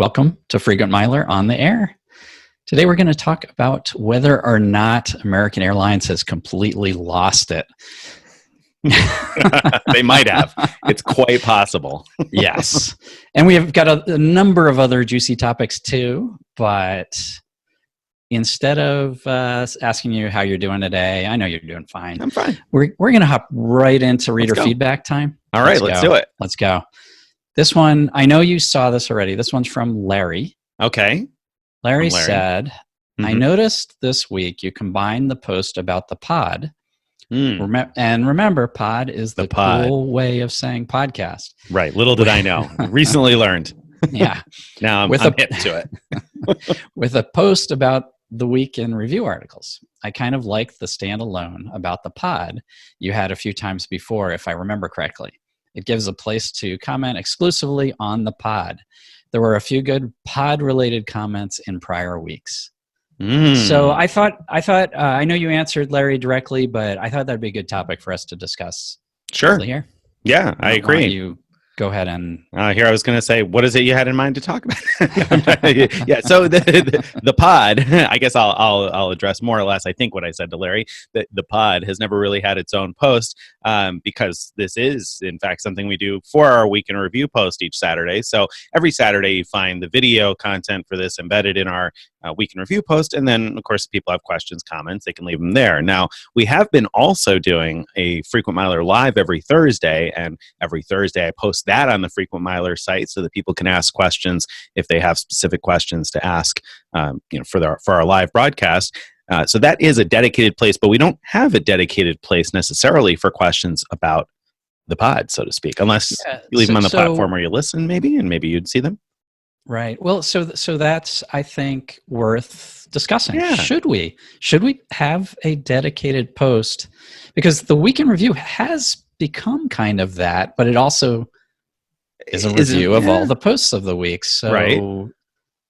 Welcome to Frequent Miler on the Air. Today we're going to talk about whether or not American Airlines has completely lost it. They might have. It's quite possible. Yes. And we have got a number of other juicy topics too, but instead of asking you how you're doing today, I know you're doing fine. I'm fine. We're going to hop right into reader feedback time. All right, let's do it. Let's go. This one, I know you saw this already. This one's from Larry. Okay. Larry said, I noticed this week you combined the post about the pod. And remember, pod is the cool way of saying podcast. Right. Little did I know. Recently learned. Yeah. Now I'm hip to it. With a post about the week in review articles. I kind of like the standalone about the pod you had a few times before, if I remember correctly. It gives a place to comment exclusively on the pod. There were a few good pod-related comments in prior weeks. So I thought, I know you answered Larry directly, but I thought that'd be a good topic for us to discuss. Sure. Here. Yeah, I agree. Why don't you go ahead and... Here I was going to say, what is it you had in mind to talk about? Yeah, so the pod, I guess I'll address more or less, I think, what I said to Larry, that the pod has never really had its own post because this is, in fact, something we do for our Week in Review post each Saturday. So every Saturday you find the video content for this embedded in our Week in Review post. And then, of course, if people have questions, comments, they can leave them there. Now, we have been also doing a Frequent Miler Live every Thursday, and every Thursday I post that on the Frequent Miler site so that people can ask questions if they have specific questions to ask for our live broadcast. So that is a dedicated place, but we don't have a dedicated place necessarily for questions about the pod, so to speak, unless you leave them on the platform where you listen, maybe, and maybe you'd see them. Right. Well, so that's, I think, worth discussing. Yeah. Should we have a dedicated post? Because the Week in Review has become kind of that, but it also is a review of all the posts of the week. So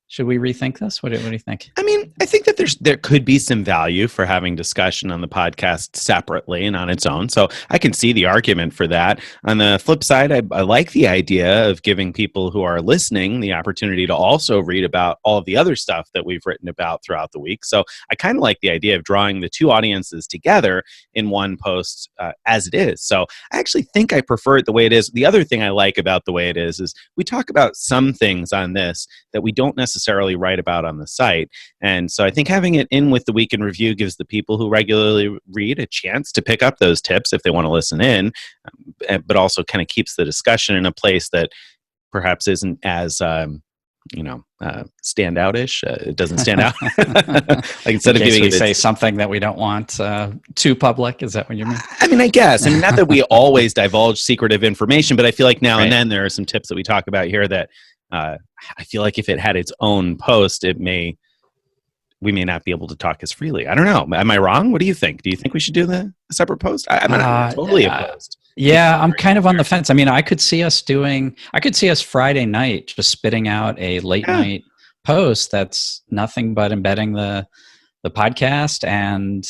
should we rethink this? What do you think? I mean, I think that there could be some value for having discussion on the podcast separately and on its own. So I can see the argument for that. On the flip side, I like the idea of giving people who are listening the opportunity to also read about all of the other stuff that we've written about throughout the week. So I kind of like the idea of drawing the two audiences together in one post as it is. So I actually think I prefer it the way it is. The other thing I like about the way it is we talk about some things on this that we don't necessarily write about on the site. And so I think having it in with the Week in Review gives the people who regularly read a chance to pick up those tips if they want to listen in, but also kind of keeps the discussion in a place that perhaps isn't as standout-ish. It doesn't stand out. Like instead of giving say something that we don't want too public, is that what you mean? I mean, I guess. I mean, not that we always divulge secretive information, but I feel like now and then there are some tips that we talk about here that I feel like if it had its own post, we may not be able to talk as freely. I don't know. Am I wrong? What do you think? Do you think we should do a separate post? I'm not totally opposed. Yeah, I'm kind of on the fence. I mean, I could see us Friday night just spitting out a late night post that's nothing but embedding the podcast and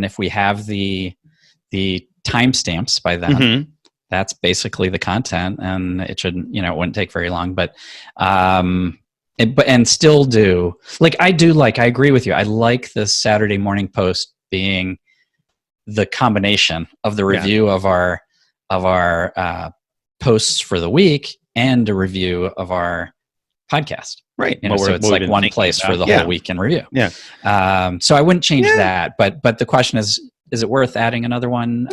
if we have the timestamps by then, that's basically the content, and it shouldn't, it wouldn't take very long, but still do I agree with you. I like the Saturday morning post being the combination of the review of our posts for the week and a review of our podcast. Right. So it's like one place for the whole week in review. Yeah. So I wouldn't change that, but the question is it worth adding another one?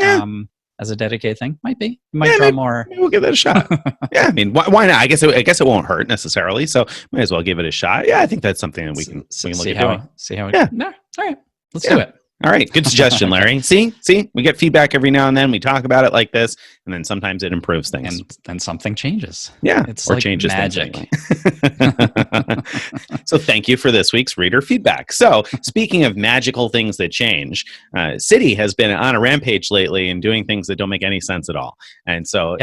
As a dedicated thing? Might be. It might draw more. Maybe we'll give that a shot. Yeah, I mean, why not? I guess it won't hurt necessarily, so might as well give it a shot. Yeah, I think that's something that we can look at doing. See how it... Yeah. No. All right. Let's do it. All right. Good suggestion, Larry. See? We get feedback every now and then. We talk about it like this, and then sometimes it improves things. And then something changes. Yeah. It's like changes magic. So thank you for this week's reader feedback. So speaking of magical things that change, Citi has been on a rampage lately and doing things that don't make any sense at all. And so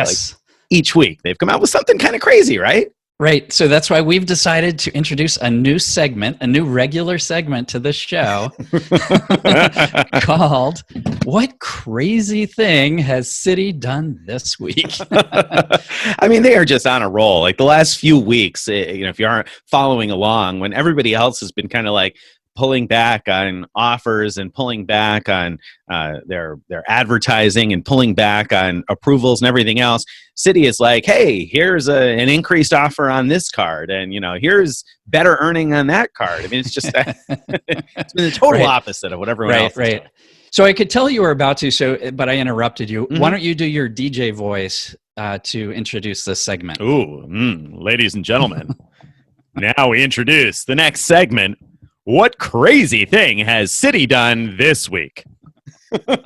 each week they've come out with something kind of crazy, right? Right. So that's why we've decided to introduce a new segment, a new regular segment to this show called What Crazy Thing Has Citi Done This Week? I mean, they are just on a roll. Like the last few weeks, if you aren't following along, when everybody else has been kind of like pulling back on offers and pulling back on their advertising and pulling back on approvals and everything else, Citi is like, hey, here's an increased offer on this card, and here's better earning on that card. I mean, it's just it's been the total opposite of what everyone else is doing. So I could tell you were about to, but I interrupted you. Mm-hmm. Why don't you do your DJ voice to introduce this segment? Ooh, ladies and gentlemen, now we introduce the next segment. What crazy thing has Citi done this week? Maybe we'll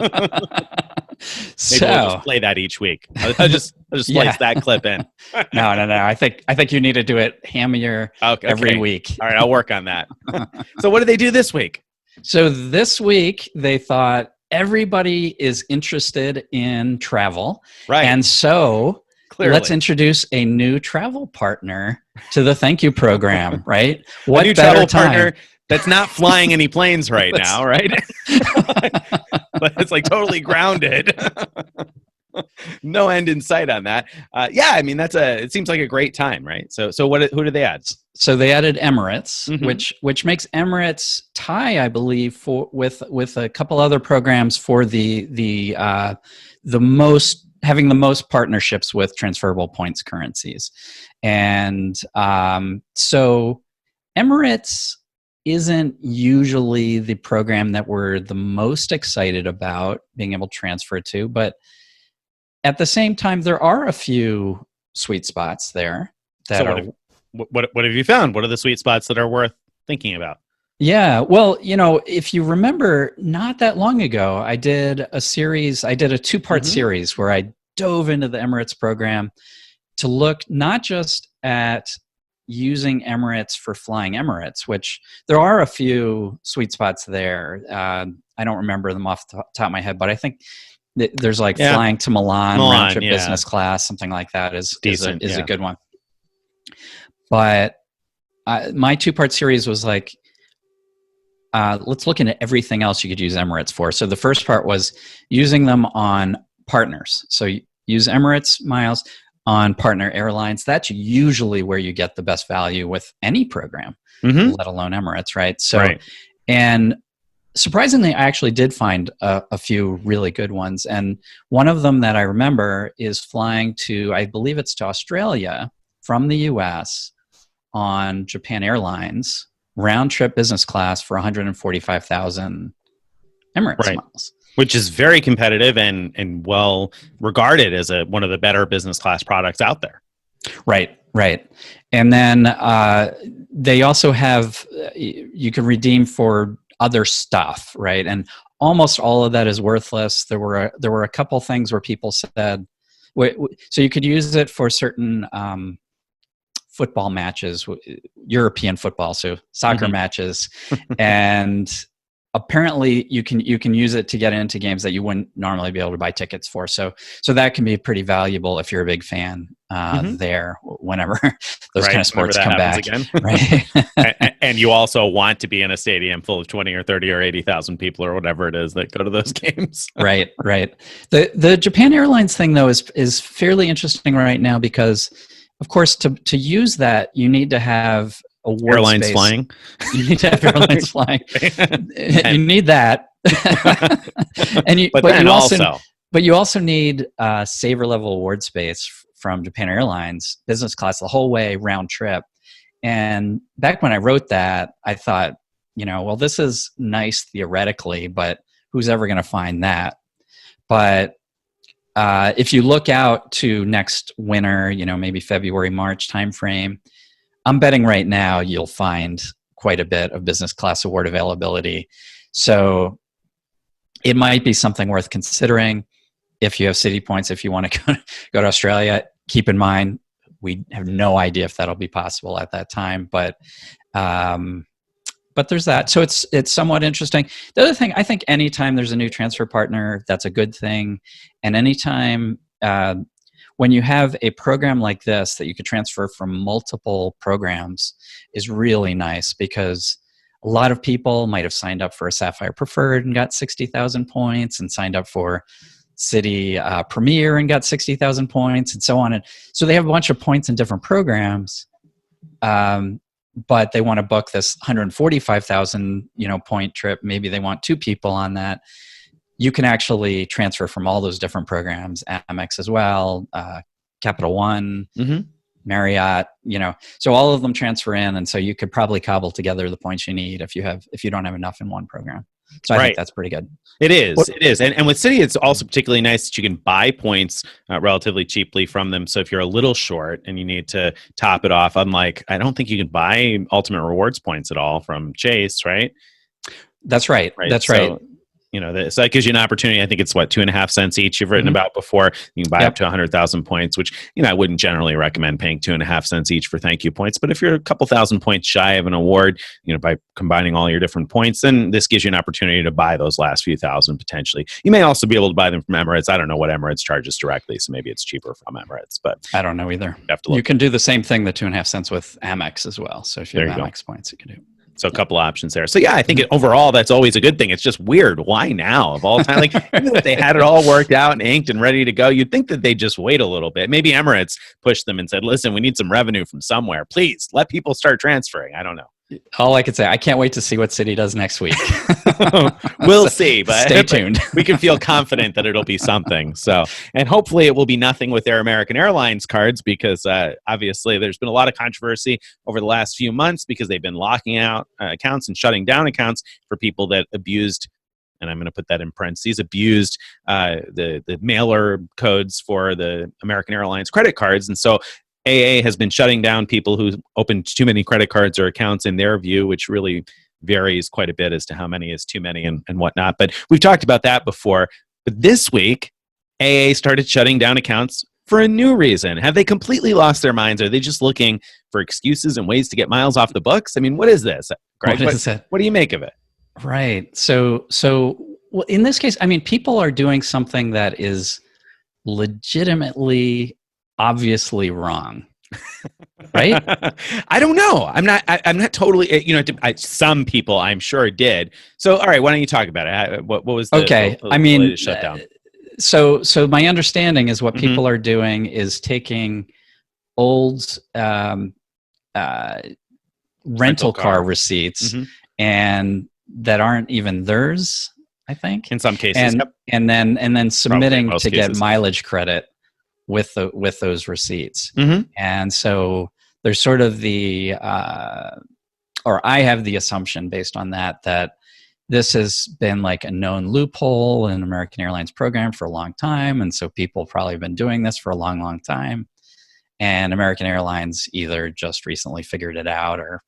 just play that each week. I'll just slice that clip in. No. I think you need to do it hammier every week. All right, I'll work on that. So what did they do this week? So this week they thought everybody is interested in travel, right? And so let's introduce a new travel partner to the Thank You program, right? What new travel partner that's not flying any planes right now, right? But it's like totally grounded. No end in sight on that. Yeah, I mean it seems like a great time, right? So who did they add? So they added Emirates, mm-hmm. which makes Emirates tie, I believe, with a couple other programs for the most having the most partnerships with transferable points currencies, and so Emirates isn't usually the program that we're the most excited about being able to transfer to, but at the same time, there are a few sweet spots there that What have you found? What are the sweet spots that are worth thinking about? Yeah, well, if you remember, not that long ago, I did a two-part mm-hmm. series where I dove into the Emirates program to look not just at using Emirates for flying Emirates, which there are a few sweet spots there. I don't remember them off the top of my head, but I think there's like flying to Milan round trip business class, something like that is a good one. But my two-part series was like, let's look into everything else you could use Emirates for. So the first part was using them on partners. So use Emirates miles on partner airlines. That's usually where you get the best value with any program, mm-hmm. let alone Emirates, right? So, and surprisingly, I actually did find a few really good ones. And one of them that I remember is flying to, I believe it's to Australia from the US on Japan Airlines, round trip business class for 145,000 Emirates miles. Which is very competitive and well regarded as one of the better business class products out there. Right. And then they also have, you can redeem for other stuff, right? And almost all of that is worthless. There were a couple things where people said, so you could use it for certain football matches, European football, so soccer mm-hmm. matches, and apparently you can use it to get into games that you wouldn't normally be able to buy tickets for. So that can be pretty valuable if you're a big fan mm-hmm. there whenever those kind of sports come back. Again. Right. and you also want to be in a stadium full of 20 or 30 or 80,000 people or whatever it is that go to those games. Right. The Japan Airlines thing though is fairly interesting right now because of course to use that you need to have airlines flying. You need to have airlines flying. You need that, but you also need saver level award space from Japan Airlines business class the whole way round trip. And back when I wrote that, I thought, well, this is nice theoretically, but who's ever going to find that? But if you look out to next winter, maybe February, March timeframe, I'm betting right now you'll find quite a bit of business class award availability. So it might be something worth considering if you have Citi points, if you want to go to Australia. Keep in mind, we have no idea if that'll be possible at that time, but there's that. So it's somewhat interesting. The other thing, I think anytime there's a new transfer partner, that's a good thing. And anytime when you have a program like this that you could transfer from multiple programs is really nice, because a lot of people might have signed up for a Sapphire Preferred and got 60,000 points, and signed up for Citi Premier and got 60,000 points, and so on. And so they have a bunch of points in different programs, but they want to book this 145,000 point trip. Maybe they want 2 people on that. You can actually transfer from all those different programs, Amex as well, Capital One, Marriott, so all of them transfer in, and so you could probably cobble together the points you need if you don't have enough in one program. So I think that's pretty good. It is. And with Citi, it's also particularly nice that you can buy points relatively cheaply from them. So if you're a little short and you need to top it off, unlike, I don't think you can buy Ultimate Rewards points at all from Chase, right? That's right. That's right. So that gives you an opportunity. I think it's 2.5 cents each you've written about before. You can buy up to 100,000 points, which, I wouldn't generally recommend paying 2.5 cents each for thank you points. But if you're a couple thousand points shy of an award, by combining all your different points, then this gives you an opportunity to buy those last few thousand potentially. You may also be able to buy them from Emirates. I don't know what Emirates charges directly, so maybe it's cheaper from Emirates, but I don't know either. You can do the same thing, the 2.5 cents with Amex as well. So if you have Amex points, you can do it. So a couple options there. So I think overall that's always a good thing. It's just weird. Why now of all time? Even if they had it all worked out and inked and ready to go, you'd think that they'd just wait a little bit. Maybe Emirates pushed them and said, listen, we need some revenue from somewhere. Please let people start transferring. I don't know. All I could say, I can't wait to see what Citi does next week. We'll see, but stay tuned. We can feel confident that it'll be something. So, and hopefully it will be nothing with their American Airlines cards, because obviously there's been a lot of controversy over the last few months because they've been locking out accounts and shutting down accounts for people that abused, and I'm going to put that in parentheses, abused the mailer codes for the American Airlines credit cards. And so AA has been shutting down people who opened too many credit cards or accounts in their view, which really varies quite a bit as to how many is too many and whatnot. But we've talked about that before. But this week, AA started shutting down accounts for a new reason. Have they completely lost their minds? Are they just looking for excuses and ways to get miles off the books? I mean, what is this, Greg? What is it? What do you make of it? Right. So well, in this case, I mean, people are doing something that is legitimately obviously wrong, right? I don't know. I'm not totally. Some people I'm sure did. So, all right, why don't you talk about it? What was the latest shutdown? So my understanding is what people are doing is taking old rental car receipts and that aren't even theirs, I think, in some cases, and then submitting to get mileage credit with those receipts. And so there's sort of or I have the assumption based on that this has been like a known loophole in American Airlines program for a long time. And so people probably have been doing this for a long, long time. And American Airlines either just recently figured it out or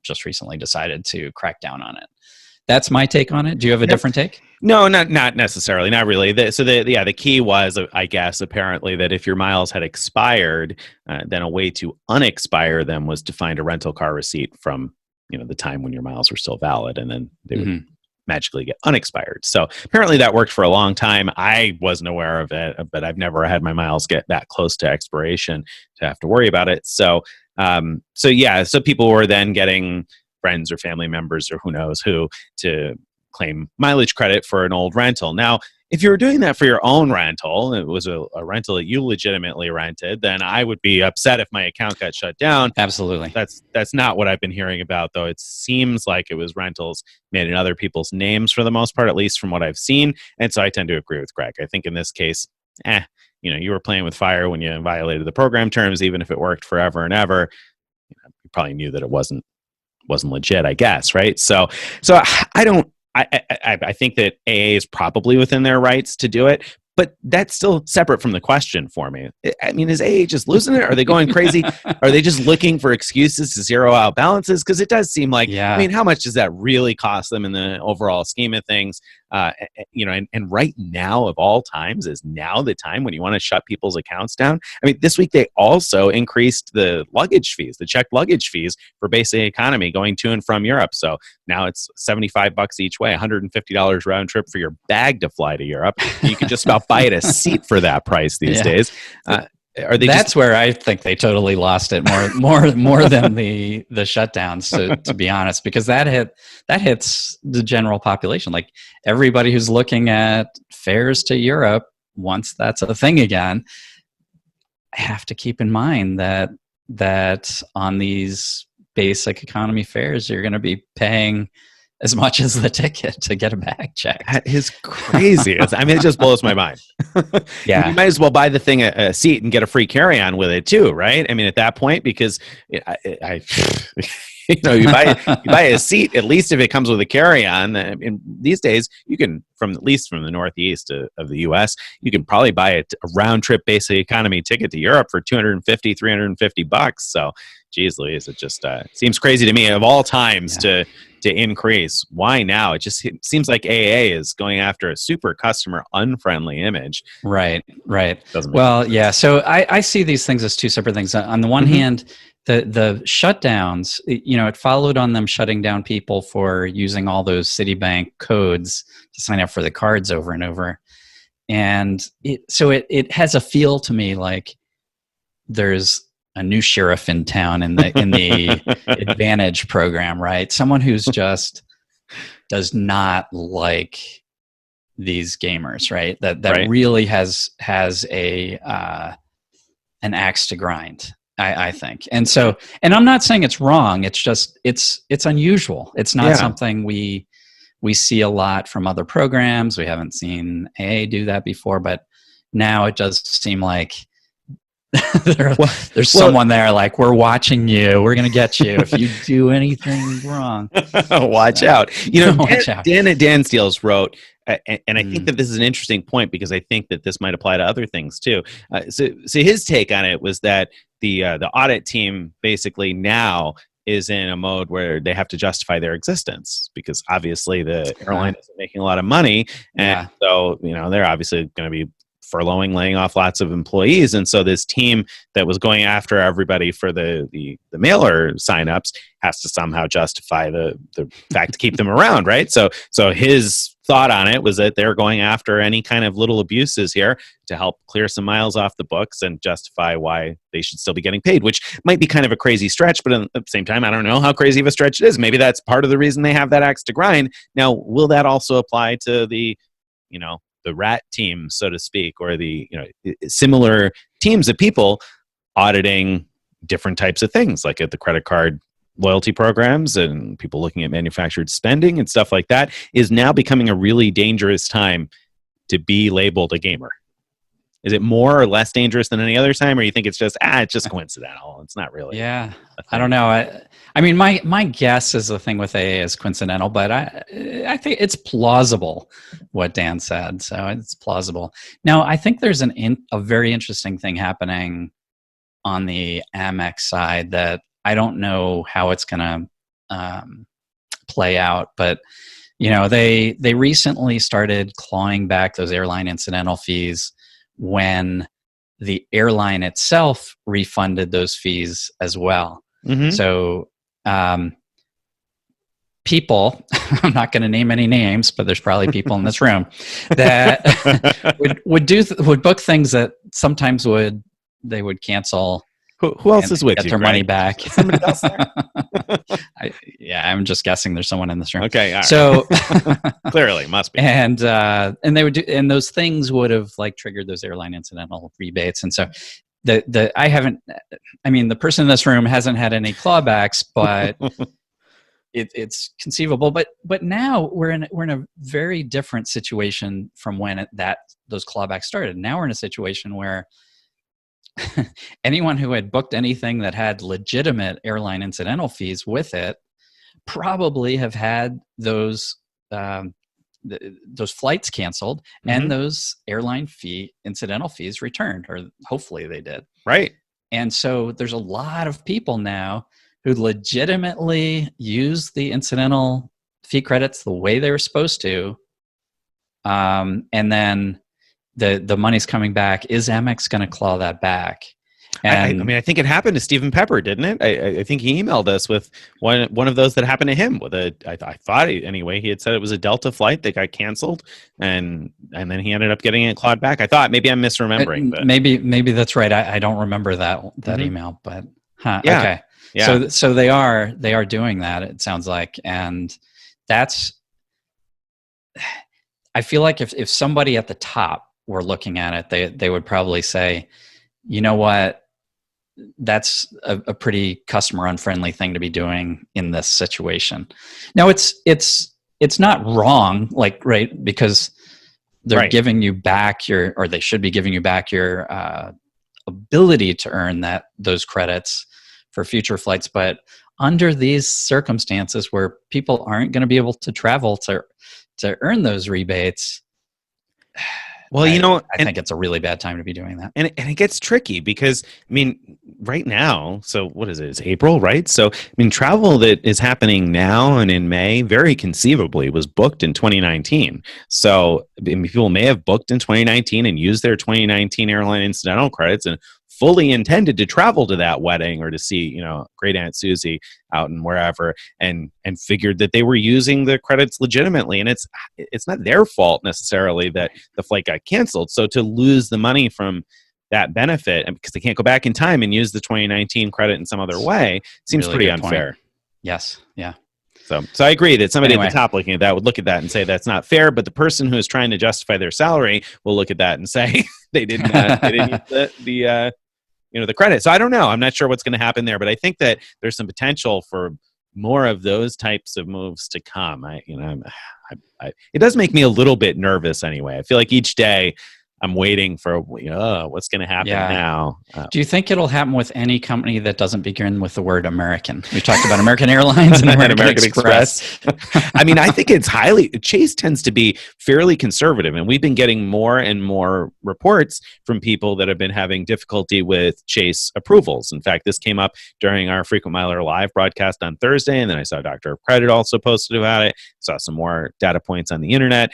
just recently decided to crack down on it. That's my take on it. Do you have a different take? No, not necessarily. Not really. The key was, I guess, apparently that if your miles had expired, then a way to unexpire them was to find a rental car receipt from the time when your miles were still valid, and then they would magically get unexpired. So apparently that worked for a long time. I wasn't aware of it, but I've never had my miles get that close to expiration to have to worry about it. So people were then getting friends or family members or who knows who to claim mileage credit for an old rental. Now, if you were doing that for your own rental, it was a rental that you legitimately rented, then I would be upset if my account got shut down. Absolutely. That's not what I've been hearing about, though. It seems like it was rentals made in other people's names for the most part, at least from what I've seen. And so I tend to agree with Greg. I think in this case, you were playing with fire when you violated the program terms, even if it worked forever and ever. You probably knew that it wasn't legit, I guess, right? So I think that AA is probably within their rights to do it, but that's still separate from the question for me. I mean, is AA just losing it? Are they going crazy? Are they just looking for excuses to zero out balances? Because it does seem like, I mean, how much does that really cost them in the overall scheme of things? And right now of all times is now the time when you want to shut people's accounts down. I mean, this week they also increased the luggage fees, the checked luggage fees for basic economy going to and from Europe. So now it's $75 each way, $150 round trip for your bag to fly to Europe. You can just about buy it a seat for that price these days. Are they That's where I think they totally lost it more than the shutdowns, to be honest, because that hits the general population. Like everybody who's looking at fares to Europe, once that's a thing again, I have to keep in mind that on these basic economy fares, you're going to be paying as much as the ticket to get a bag checked. That is crazy. I mean, it just blows my mind. Yeah. You might as well buy the thing a seat and get a free carry-on with it too, right? I mean, at that point, because I you buy a seat, at least if it comes with a carry-on. And these days, you can, at least from the northeast of the U.S., you can probably buy a round-trip basic economy ticket to Europe for $250-$350. So, geez Louise, it just seems crazy to me of all times to increase. Why now? It just seems like AA is going after a super customer unfriendly image. Right. Doesn't Well, yeah. So I see these things as two separate things. On the one hand, the shutdowns, it followed on them shutting down people for using all those Citibank codes to sign up for the cards over and over. And it has a feel to me like there's a new sheriff in town in the Advantage program, right? Someone who's just does not like these gamers, right? That Right. really has a an axe to grind, I think. And so, and I'm not saying it's wrong. It's just it's unusual. It's not something we see a lot from other programs. We haven't seen AA do that before, but now it does seem like there's someone there like, we're watching you. We're going to get you if you do anything wrong. Watch out. Watch out. Dan Steels wrote, and I think that this is an interesting point because I think that this might apply to other things too. So his take on it was that the audit team basically now is in a mode where they have to justify their existence because obviously the airline isn't making a lot of money, and so they're obviously going to be furloughing, laying off lots of employees. And so this team that was going after everybody for the mailer signups has to somehow justify the fact to keep them around, right? So his thought on it was that they're going after any kind of little abuses here to help clear some miles off the books and justify why they should still be getting paid, which might be kind of a crazy stretch, but at the same time, I don't know how crazy of a stretch it is. Maybe that's part of the reason they have that axe to grind. Now, will that also apply to the rat team, so to speak, or the similar teams of people auditing different types of things, like at the credit card loyalty programs and people looking at manufactured spending and stuff like that, is now becoming a really dangerous time to be labeled a gamer? Is it more or less dangerous than any other time, or you think it's just coincidental? It's not really. Yeah, I don't know. I mean, my guess is the thing with AA is coincidental, but I think it's plausible what Dan said. So it's plausible. Now, I think there's a very interesting thing happening on the Amex side that I don't know how it's going to play out, but they recently started clawing back those airline incidental fees when the airline itself refunded those fees as well. So people, I'm not going to name any names, but there's probably people in this room that would book things that sometimes they would cancel. Who else is with get you? Their money back. Somebody else there? I'm just guessing there's someone in this room. Okay, all so right. Clearly must be. And they would do, and those things would have triggered those airline incidental rebates. And so the person in this room hasn't had any clawbacks, but it's conceivable. But now we're in a very different situation from when those clawbacks started. Now we're in a situation where anyone who had booked anything that had legitimate airline incidental fees with it probably have had those flights canceled and those airline incidental fees returned, or hopefully they did. Right. And so there's a lot of people now who legitimately use the incidental fee credits the way they were supposed to, and then the money's coming back. Is Amex going to claw that back? I And mean, I think it happened to Stephen Pepper, didn't it? I think he emailed us with one of those that happened to him. With I thought anyway, he had said it was a Delta flight that got canceled, and then he ended up getting it clawed back. I thought maybe I'm misremembering, but maybe that's right. I don't remember that Mhm. email, but Yeah, okay. yeah, So they are doing that. It sounds like, and that's. I feel like if somebody at the top were looking at it, they would probably say, you know what, that's a pretty customer unfriendly thing to be doing in this situation. Now it's not wrong, like, right, because they're right. giving you back or they should be giving you back your ability to earn those credits for future flights. But under these circumstances where people aren't going to be able to travel to earn those rebates, Well, I think it's a really bad time to be doing that. and it gets tricky because I mean, right now, so what is it? It's April, right? So I mean, travel that is happening now and in May, very conceivably, was booked in 2019. So I mean, people may have booked in 2019 and used their 2019 airline incidental credits and fully intended to travel to that wedding or to see, great Aunt Susie out and wherever, and figured that they were using the credits legitimately, and it's not their fault necessarily that the flight got canceled. So to lose the money from that benefit, and because they can't go back in time and use the 2019 credit in some other way, seems Really pretty good point. unfair. Yes. Yeah. So I agree that somebody Anyway. at the top looking at that would look at that and say that's not fair. But the person who is trying to justify their salary will look at that and say they didn't use the credit. So I don't know. I'm not sure what's going to happen there, but I think that there's some potential for more of those types of moves to come. It does make me a little bit nervous anyway. I feel like each day I'm waiting for what's going to happen now. Do you think it'll happen with any company that doesn't begin with the word American? We talked about American Airlines and American Express. I mean, I think Chase tends to be fairly conservative, and we've been getting more and more reports from people that have been having difficulty with Chase approvals. In fact, this came up during our Frequent Miler Live broadcast on Thursday, and then I saw Dr. of Credit also posted about it. Saw some more data points on the internet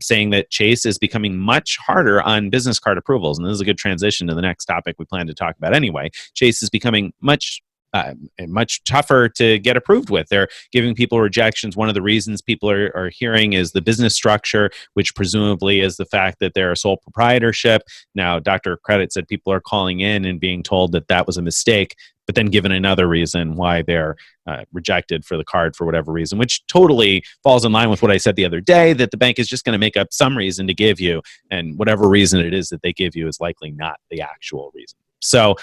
saying that Chase is becoming much harder on business card approvals. And this is a good transition to the next topic we plan to talk about anyway. Chase is becoming much tougher to get approved with. They're giving people rejections. One of the reasons people are hearing is the business structure, which presumably is the fact that they're a sole proprietorship. Now, Dr. Credit said people are calling in and being told that was a mistake, but then given another reason why they're rejected for the card for whatever reason, which totally falls in line with what I said the other day, that the bank is just going to make up some reason to give you, and whatever reason it is that they give you is likely not the actual reason. So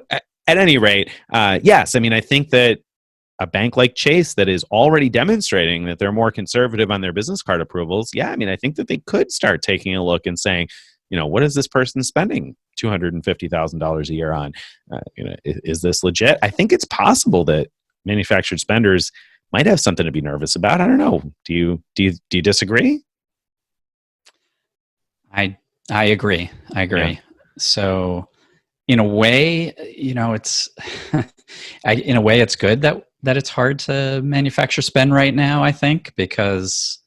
at any rate, yes, I mean, I think that a bank like Chase that is already demonstrating that they're more conservative on their business card approvals, I mean, I think that they could start taking a look and saying, what is this person spending $250,000 a year on? Is this legit? I think it's possible that manufactured spenders might have something to be nervous about. I don't know. Do you disagree? I agree. Yeah. So in a way, it's in a way it's good that it's hard to manufacture spend right now, I think, because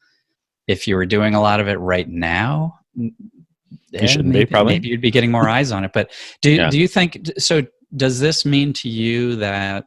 if you were doing a lot of it right now, You shouldn't be, probably. Maybe you'd be getting more eyes on it. But do you think so? Does this mean to you that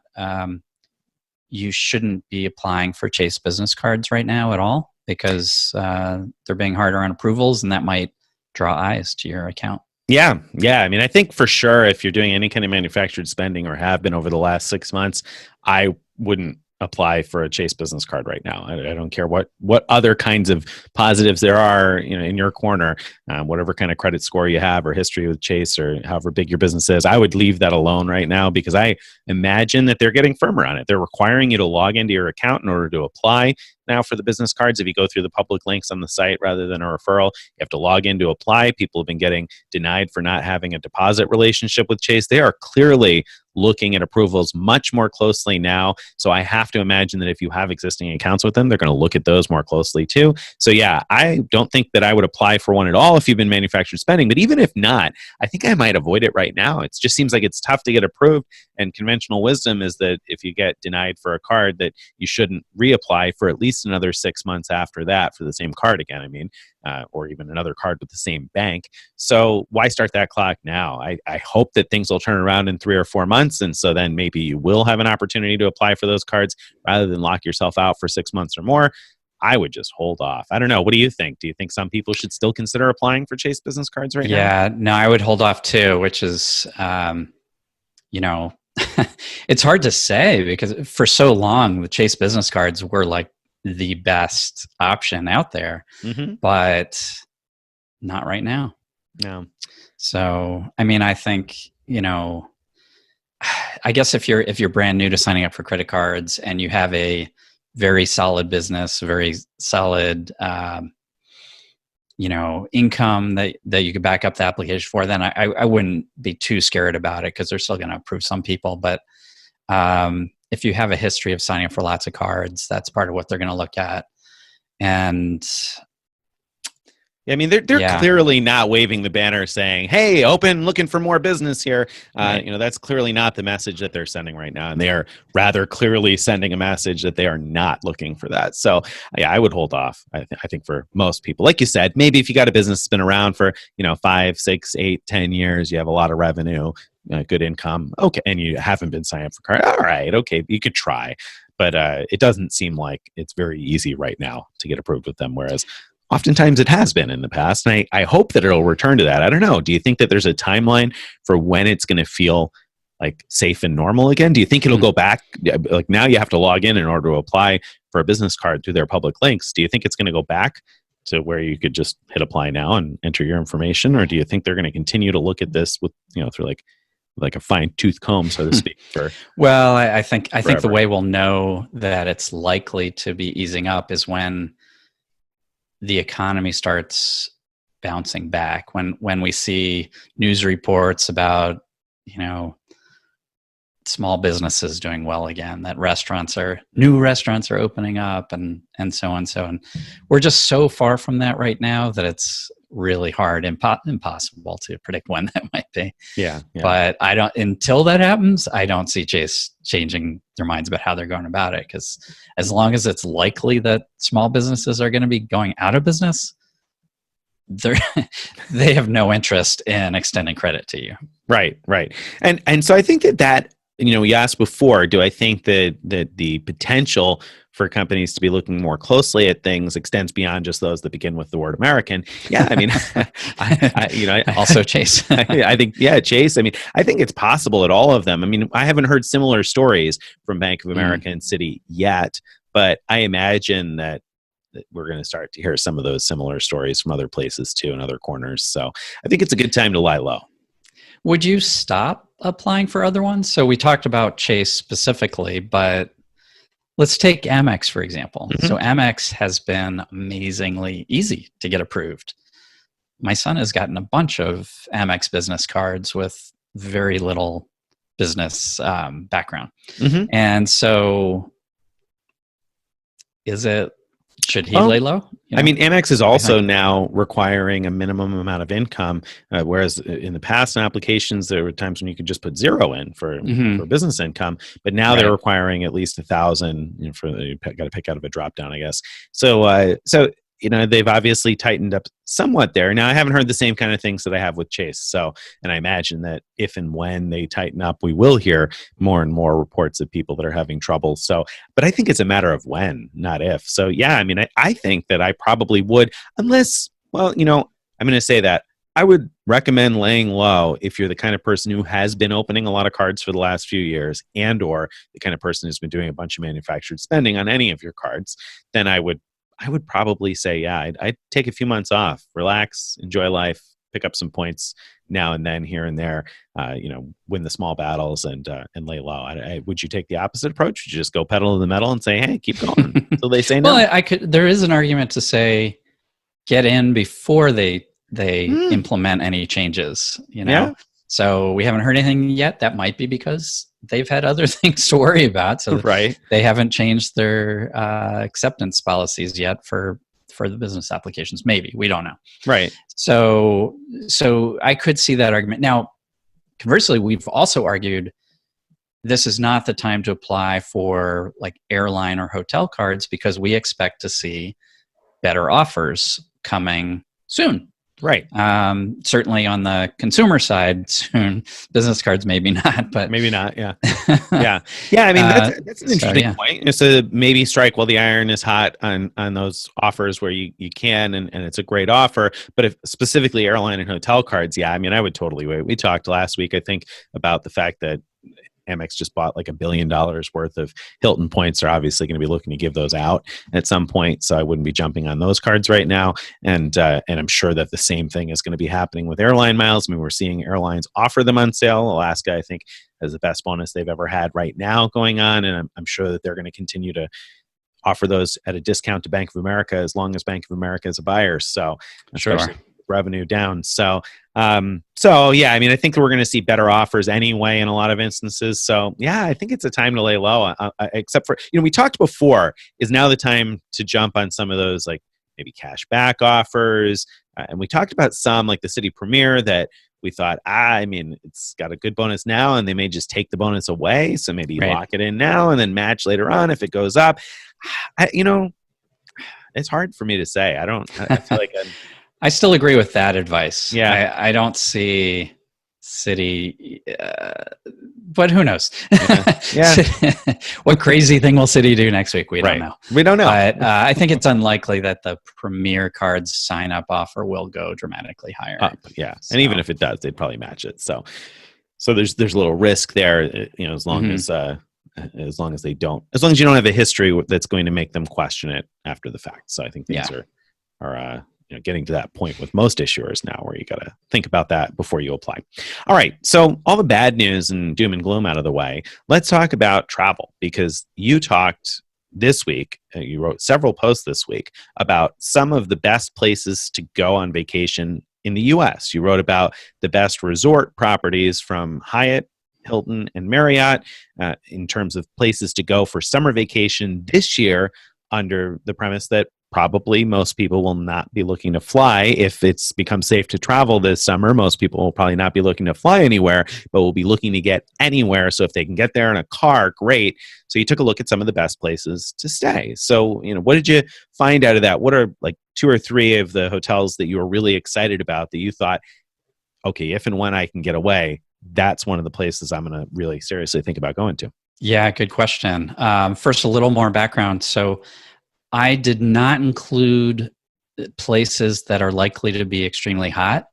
you shouldn't be applying for Chase business cards right now at all because they're being harder on approvals, and that might draw eyes to your account? Yeah. I mean, I think for sure, if you're doing any kind of manufactured spending or have been over the last 6 months, I wouldn't apply for a Chase business card right now. I don't care what other kinds of positives there are, in your corner, whatever kind of credit score you have or history with Chase or however big your business is. I would leave that alone right now because I imagine that they're getting firmer on it. They're requiring you to log into your account in order to apply now for the business cards. If you go through the public links on the site rather than a referral, you have to log in to apply. People have been getting denied for not having a deposit relationship with Chase. They are clearly looking at approvals much more closely now. So I have to imagine that if you have existing accounts with them, they're going to look at those more closely too. So yeah, I don't think that I would apply for one at all if you've been manufactured spending. But even if not, I think I might avoid it right now. It just seems like it's tough to get approved. And conventional wisdom is that if you get denied for a card, that you shouldn't reapply for at least least another 6 months after that for the same card again. I mean, or even another card with the same bank. So why start that clock now? I hope that things will turn around in 3 or 4 months. And so then maybe you will have an opportunity to apply for those cards rather than lock yourself out for 6 months or more. I would just hold off. I don't know. What do you think? Do you think some people should still consider applying for Chase business cards right now? Yeah, no, I would hold off too, which is, you know, it's hard to say because for so long, the Chase business cards were like the best option out there, but not right now. No. So, I mean, I think, you know, I guess if you're brand new to signing up for credit cards and you have a very solid business, very solid, you know, income that you could back up the application for, then I wouldn't be too scared about it because they're still going to approve some people. But if you have a history of signing up for lots of cards, that's part of what they're going to look at. And I mean, they're clearly not waving the banner saying, "Hey, open, looking for more business here." Right. You know, that's clearly not the message that they're sending right now, and they are rather clearly sending a message that they are not looking for that. So, yeah, I would hold off. I think for most people, like you said, maybe if you got a business that's been around for 5, 6, 8, 10 years, you have a lot of revenue, good income, okay, and you haven't been signing up for card. All right, okay, you could try, but it doesn't seem like it's very easy right now to get approved with them. Whereas oftentimes it has been in the past, and I hope that it'll return to that. I don't know. Do you think that there's a timeline for when it's going to feel like safe and normal again? Do you think it'll go back? Like now you have to log in order to apply for a business card through their public links. Do you think it's going to go back to where you could just hit apply now and enter your information? Or do you think they're going to continue to look at this with, through like a fine tooth comb, so to speak? Well, I think the way we'll know that it's likely to be easing up is when the economy starts bouncing back, when we see news reports about, small businesses doing well again, that new restaurants are opening up and so on. And we're just so far from that right now that it's really hard, impossible to predict when that might be. Yeah. But until that happens, I don't see Chase changing their minds about how they're going about it. Because as long as it's likely that small businesses are going to be going out of business, they have no interest in extending credit to you. Right. And so I think that you asked before, do I think that the potential for companies to be looking more closely at things extends beyond just those that begin with the word American? Yeah, I mean, also Chase. I think, Chase. I mean, I think it's possible at all of them. I mean, I haven't heard similar stories from Bank of America and Citi yet, but I imagine that we're going to start to hear some of those similar stories from other places too, and other corners. So I think it's a good time to lie low. Would you stop applying for other ones? So we talked about Chase specifically, but let's take Amex, for example. So Amex has been amazingly easy to get approved. My son has gotten a bunch of Amex business cards with very little business background. And so should he lay low? I mean, Amex is also now requiring a minimum amount of income, whereas in the past in applications, there were times when you could just put zero in for business income, but now they're requiring at least 1,000. You got to pick out of a drop down, I guess. So they've obviously tightened up somewhat there. Now, I haven't heard the same kind of things that I have with Chase. So, and I imagine that if and when they tighten up, we will hear more and more reports of people that are having trouble. So, but I think it's a matter of when, not if. So, yeah, I mean, I think that I probably would, unless, I'm going to say that I would recommend laying low if you're the kind of person who has been opening a lot of cards for the last few years, and or the kind of person who's been doing a bunch of manufactured spending on any of your cards. Then I would probably say, I'd take a few months off, relax, enjoy life, pick up some points now and then here and there, win the small battles and lay low. Would you take the opposite approach? Would you just go pedal to the metal and say, hey, keep going until they say no? Well, there is an argument to say get in before they implement any changes, Yeah. So we haven't heard anything yet. That might be because they've had other things to worry about. So they haven't changed their acceptance policies yet for the business applications. Maybe, we don't know. Right. So I could see that argument. Now, conversely, we've also argued this is not the time to apply for like airline or hotel cards because we expect to see better offers coming soon. Right. Certainly on the consumer side soon. Business cards, maybe not, but maybe not. Yeah. Yeah. I mean, that's an interesting point. It's to maybe strike while the iron is hot on those offers where you can, and it's a great offer. But if specifically airline and hotel cards, yeah, I mean, I would totally wait. We talked last week, I think, about the fact that Amex just bought like $1 billion worth of Hilton points. They're obviously going to be looking to give those out at some point. So I wouldn't be jumping on those cards right now. And I'm sure that the same thing is going to be happening with airline miles. I mean, we're seeing airlines offer them on sale. Alaska, I think, has the best bonus they've ever had right now going on. And I'm sure that they're going to continue to offer those at a discount to Bank of America as long as Bank of America is a buyer. So especially revenue down. So yeah, I mean, I think we're going to see better offers anyway in a lot of instances. So yeah, I think it's a time to lay low. Except for, we talked before, is now the time to jump on some of those like maybe cash back offers, and we talked about some like the Citi Premier that we thought, I mean, it's got a good bonus now, and they may just take the bonus away. So maybe lock it in now and then match later on if it goes up. It's hard for me to say. I feel like I still agree with that advice. Yeah. I don't see Citi, but who knows? Yeah. What crazy thing will Citi do next week? We don't know. We don't know. But I think it's unlikely that the Premier Cards sign-up offer will go dramatically higher. Yeah. So. And even if it does, they'd probably match it. So there's a little risk there, as long as they don't, as long as you don't have a history that's going to make them question it after the fact. So I think things are getting to that point with most issuers now where you got to think about that before you apply. All right. So all the bad news and doom and gloom out of the way, let's talk about travel, because you talked this week, you wrote several posts this week about some of the best places to go on vacation in the U.S. You wrote about the best resort properties from Hyatt, Hilton, and Marriott in terms of places to go for summer vacation this year, under the premise that probably most people will not be looking to fly. If it's become safe to travel this summer, most people will probably not be looking to fly anywhere, but will be looking to get anywhere. So if they can get there in a car, great. So you took a look at some of the best places to stay. So, what did you find out of that? What are like 2 or 3 of the hotels that you were really excited about that you thought, okay, if and when I can get away, that's one of the places I'm going to really seriously think about going to? Yeah, good question. First, a little more background. So I did not include places that are likely to be extremely hot,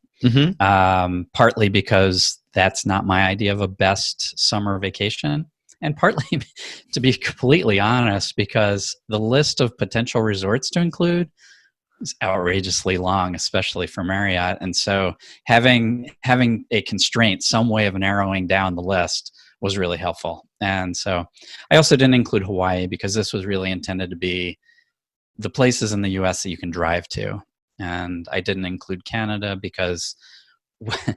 partly because that's not my idea of a best summer vacation, and partly, to be completely honest, because the list of potential resorts to include is outrageously long, especially for Marriott. And so having a constraint, some way of narrowing down the list, was really helpful. And so I also didn't include Hawaii because this was really intended to be the places in the US that you can drive to. And I didn't include Canada because I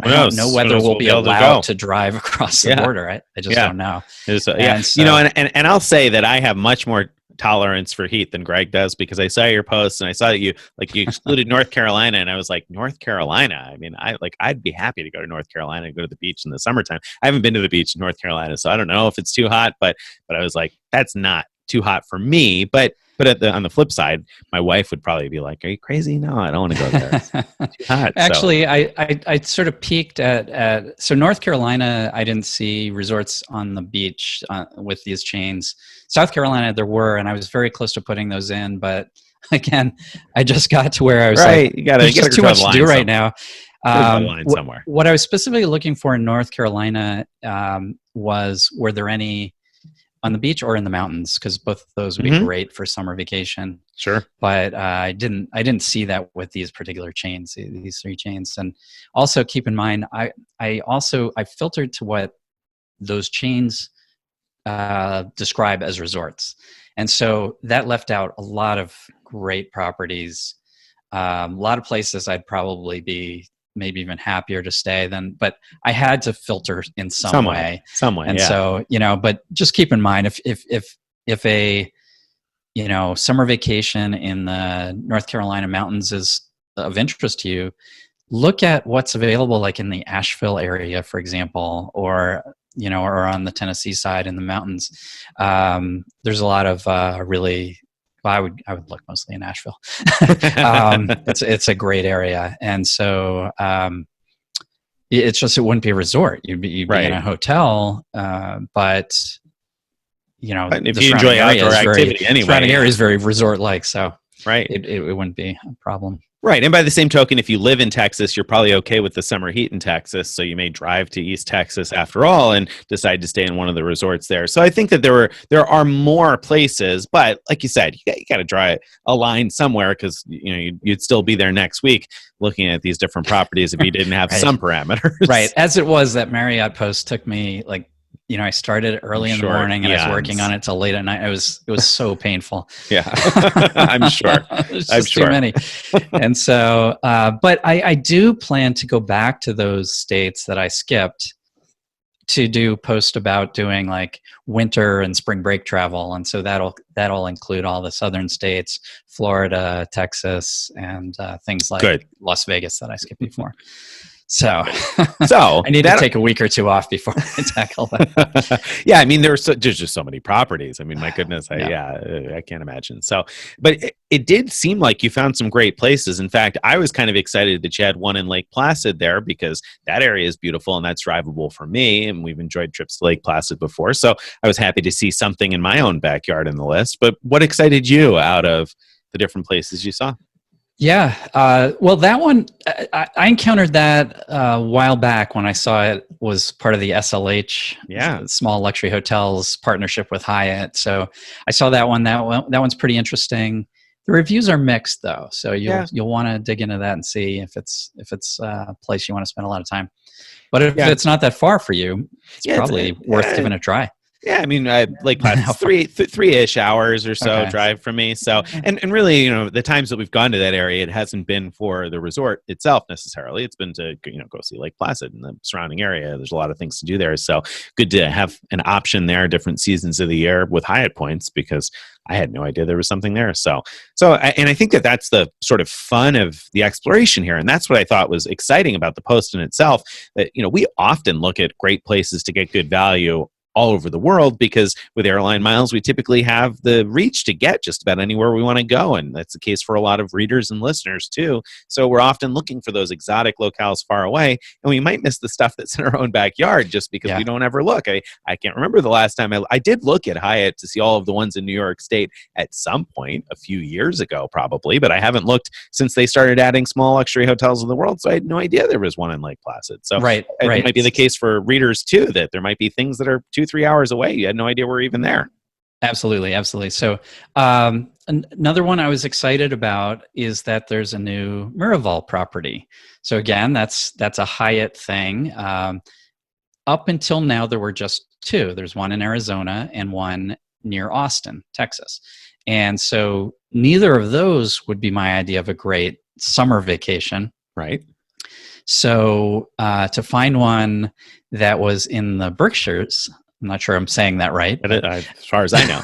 don't know whether we'll be allowed to drive across the border. I just don't know. And I'll say that I have much more tolerance for heat than Greg does, because I saw your posts and I saw that you excluded North Carolina, and I was like, North Carolina? I mean, I'd be happy to go to North Carolina and go to the beach in the summertime. I haven't been to the beach in North Carolina, so I don't know if it's too hot, but I was like, that's not too hot for me. But on the flip side, my wife would probably be like, "Are you crazy? No, I don't want to go there. It's too hot." Actually, I sort of peaked at so North Carolina. I didn't see resorts on the beach with these chains. South Carolina, there were, and I was very close to putting those in. But again, I just got to where I was like, "There's just too much to do right now." What I was specifically looking for in North Carolina was, were there any on the beach or in the mountains, because both of those would be great for summer vacation. Sure. But I didn't see that with these particular chains, these 3 chains. And also keep in mind, I filtered to what those chains describe as resorts. And so that left out a lot of great properties, a lot of places I'd probably be maybe even happier to stay than, but I had to filter in some way. And so, but just keep in mind, if a, summer vacation in the North Carolina mountains is of interest to you, look at what's available, like in the Asheville area, for example, or or on the Tennessee side in the mountains. There's a lot of really. Well, I would look mostly in Nashville. It's a great area, and so it's just it wouldn't be a resort. You'd be in a hotel, but But if you enjoy outdoor activity anyway, surrounding area is very resort-like, so right, it wouldn't be a problem. Right. And by the same token, if you live in Texas, you're probably okay with the summer heat in Texas. So you may drive to East Texas after all and decide to stay in one of the resorts there. So I think that there are more places, but like you said, you got to draw a line somewhere, because you'd still be there next week looking at these different properties if you didn't have right. some parameters. Right. As it was, that Marriott post took me I started early in the morning and I was working on it till late at night. It was so painful. Yeah, I'm sure. There's too many. And so, but I do plan to go back to those states that I skipped to do post about doing like winter and spring break travel. And so that'll include all the southern states, Florida, Texas, and things like Las Vegas that I skipped before. So I need to take a week or two off before I tackle that. Yeah, I mean, there's just so many properties. I mean, my goodness, I can't imagine. So, but it did seem like you found some great places. In fact, I was kind of excited that you had one in Lake Placid there, because that area is beautiful and that's drivable for me. And we've enjoyed trips to Lake Placid before. So I was happy to see something in my own backyard in the list. But what excited you out of the different places you saw? Yeah. Well, that one, I encountered that a while back when I saw it was part of the SLH, Small Luxury Hotels partnership with Hyatt. So I saw that one. That one's pretty interesting. The reviews are mixed though. So you'll want to dig into that and see if it's a place you want to spend a lot of time. But if it's not that far for you, it's probably worth giving it a try. Yeah, I mean, Lake Placid's three-ish hours or so drive from me. So, and really, the times that we've gone to that area, it hasn't been for the resort itself necessarily. It's been to, go see Lake Placid and the surrounding area. There's a lot of things to do there. So good to have an option there, different seasons of the year with Hyatt points, because I had no idea there was something there. And I think that that's the sort of fun of the exploration here. And that's what I thought was exciting about the post in itself, that, we often look at great places to get good value all over the world, because with airline miles, we typically have the reach to get just about anywhere we want to go. And that's the case for a lot of readers and listeners too. So we're often looking for those exotic locales far away, and we might miss the stuff that's in our own backyard just because we don't ever look. I can't remember the last time I did look at Hyatt to see all of the ones in New York State at some point a few years ago, probably, but I haven't looked since they started adding small luxury hotels in the world. So I had no idea there was one in Lake Placid. So it might be the case for readers too, that there might be things that are 2-3 hours away. You had no idea we're even there. Absolutely. So another one I was excited about is that there's a new Miraval property. So again, that's a Hyatt thing. Up until now, there were just two. There's one in Arizona and one near Austin, Texas. And so neither of those would be my idea of a great summer vacation. Right. So to find one that was in the Berkshires, I'm not sure I'm saying that right. But as far as I know.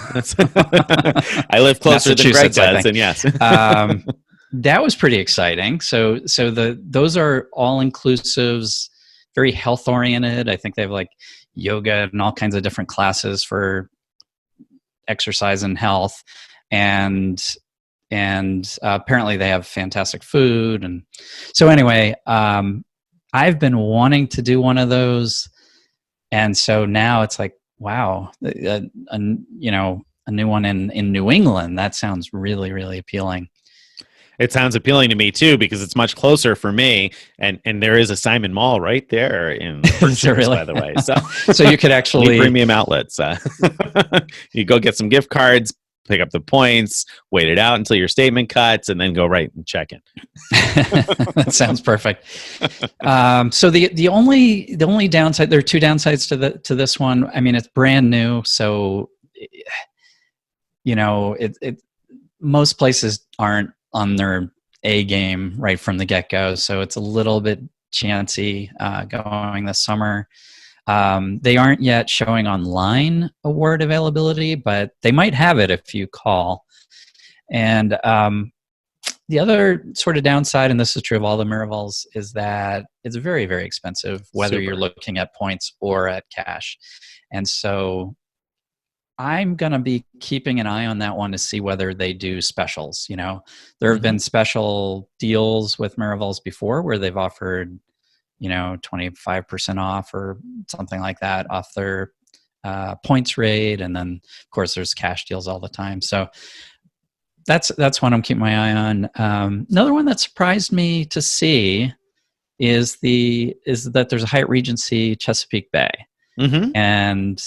I live closer than Greg does, and yes. That was pretty exciting. So those are all-inclusives, very health-oriented. I think they have like yoga and all kinds of different classes for exercise and health. And apparently they have fantastic food. And so anyway, I've been wanting to do one of those. And so now it's like, wow, a new one in New England. That sounds really, really appealing. It sounds appealing to me too, because it's much closer for me, and there is a Simon Mall right there in the Berkshires, really? by the way. So you could actually premium outlets. You go get some gift cards, pick up the points, wait it out until your statement cuts, and then go right and check in. That sounds perfect. So the only downside, there are two downsides to this one. I mean, it's brand new, so most places aren't on their A game right from the get-go, so it's a little bit chancy going this summer. They aren't yet showing online award availability, but they might have it if you call. And The other sort of downside, and this is true of all the Miravals, is that it's very, very expensive, whether you're looking at points or at cash. And so I'm going to be keeping an eye on that one to see whether they do specials. There have been special deals with Miravals before where they've offered, 25% off or something like that off their points rate. And then, of course, there's cash deals all the time. So that's one I'm keeping my eye on. Another one that surprised me to see is that there's a Hyatt Regency Chesapeake Bay, and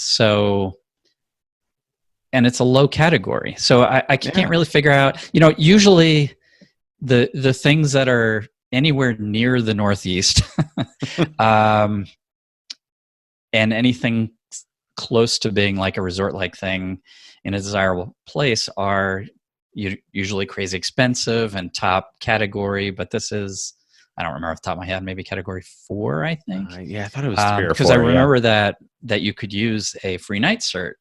it's a low category. So I can't really figure out. Usually the things that are anywhere near the Northeast, and anything close to being like a resort-like thing in a desirable place are usually crazy expensive and top category, but this is, I don't remember off the top of my head, maybe category 4, I think. I thought it was 3 or 4. Because I remember that you could use a free night cert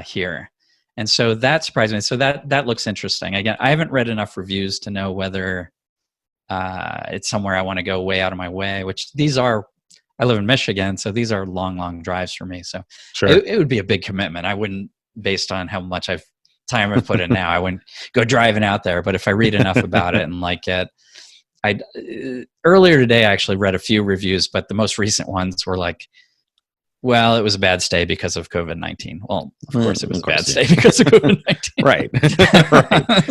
here. And so that surprised me. So that looks interesting. Again, I haven't read enough reviews to know whether it's somewhere I want to go way out of my way, which I live in Michigan, so these are long, long drives for me. So it would be a big commitment. I wouldn't, based on how much time I've put in now, I wouldn't go driving out there. But if I read enough about it and like it, earlier today I actually read a few reviews, but the most recent ones were like, well, it was a bad stay because of COVID-19. Well, of course it was a bad stay because of COVID-19. Right.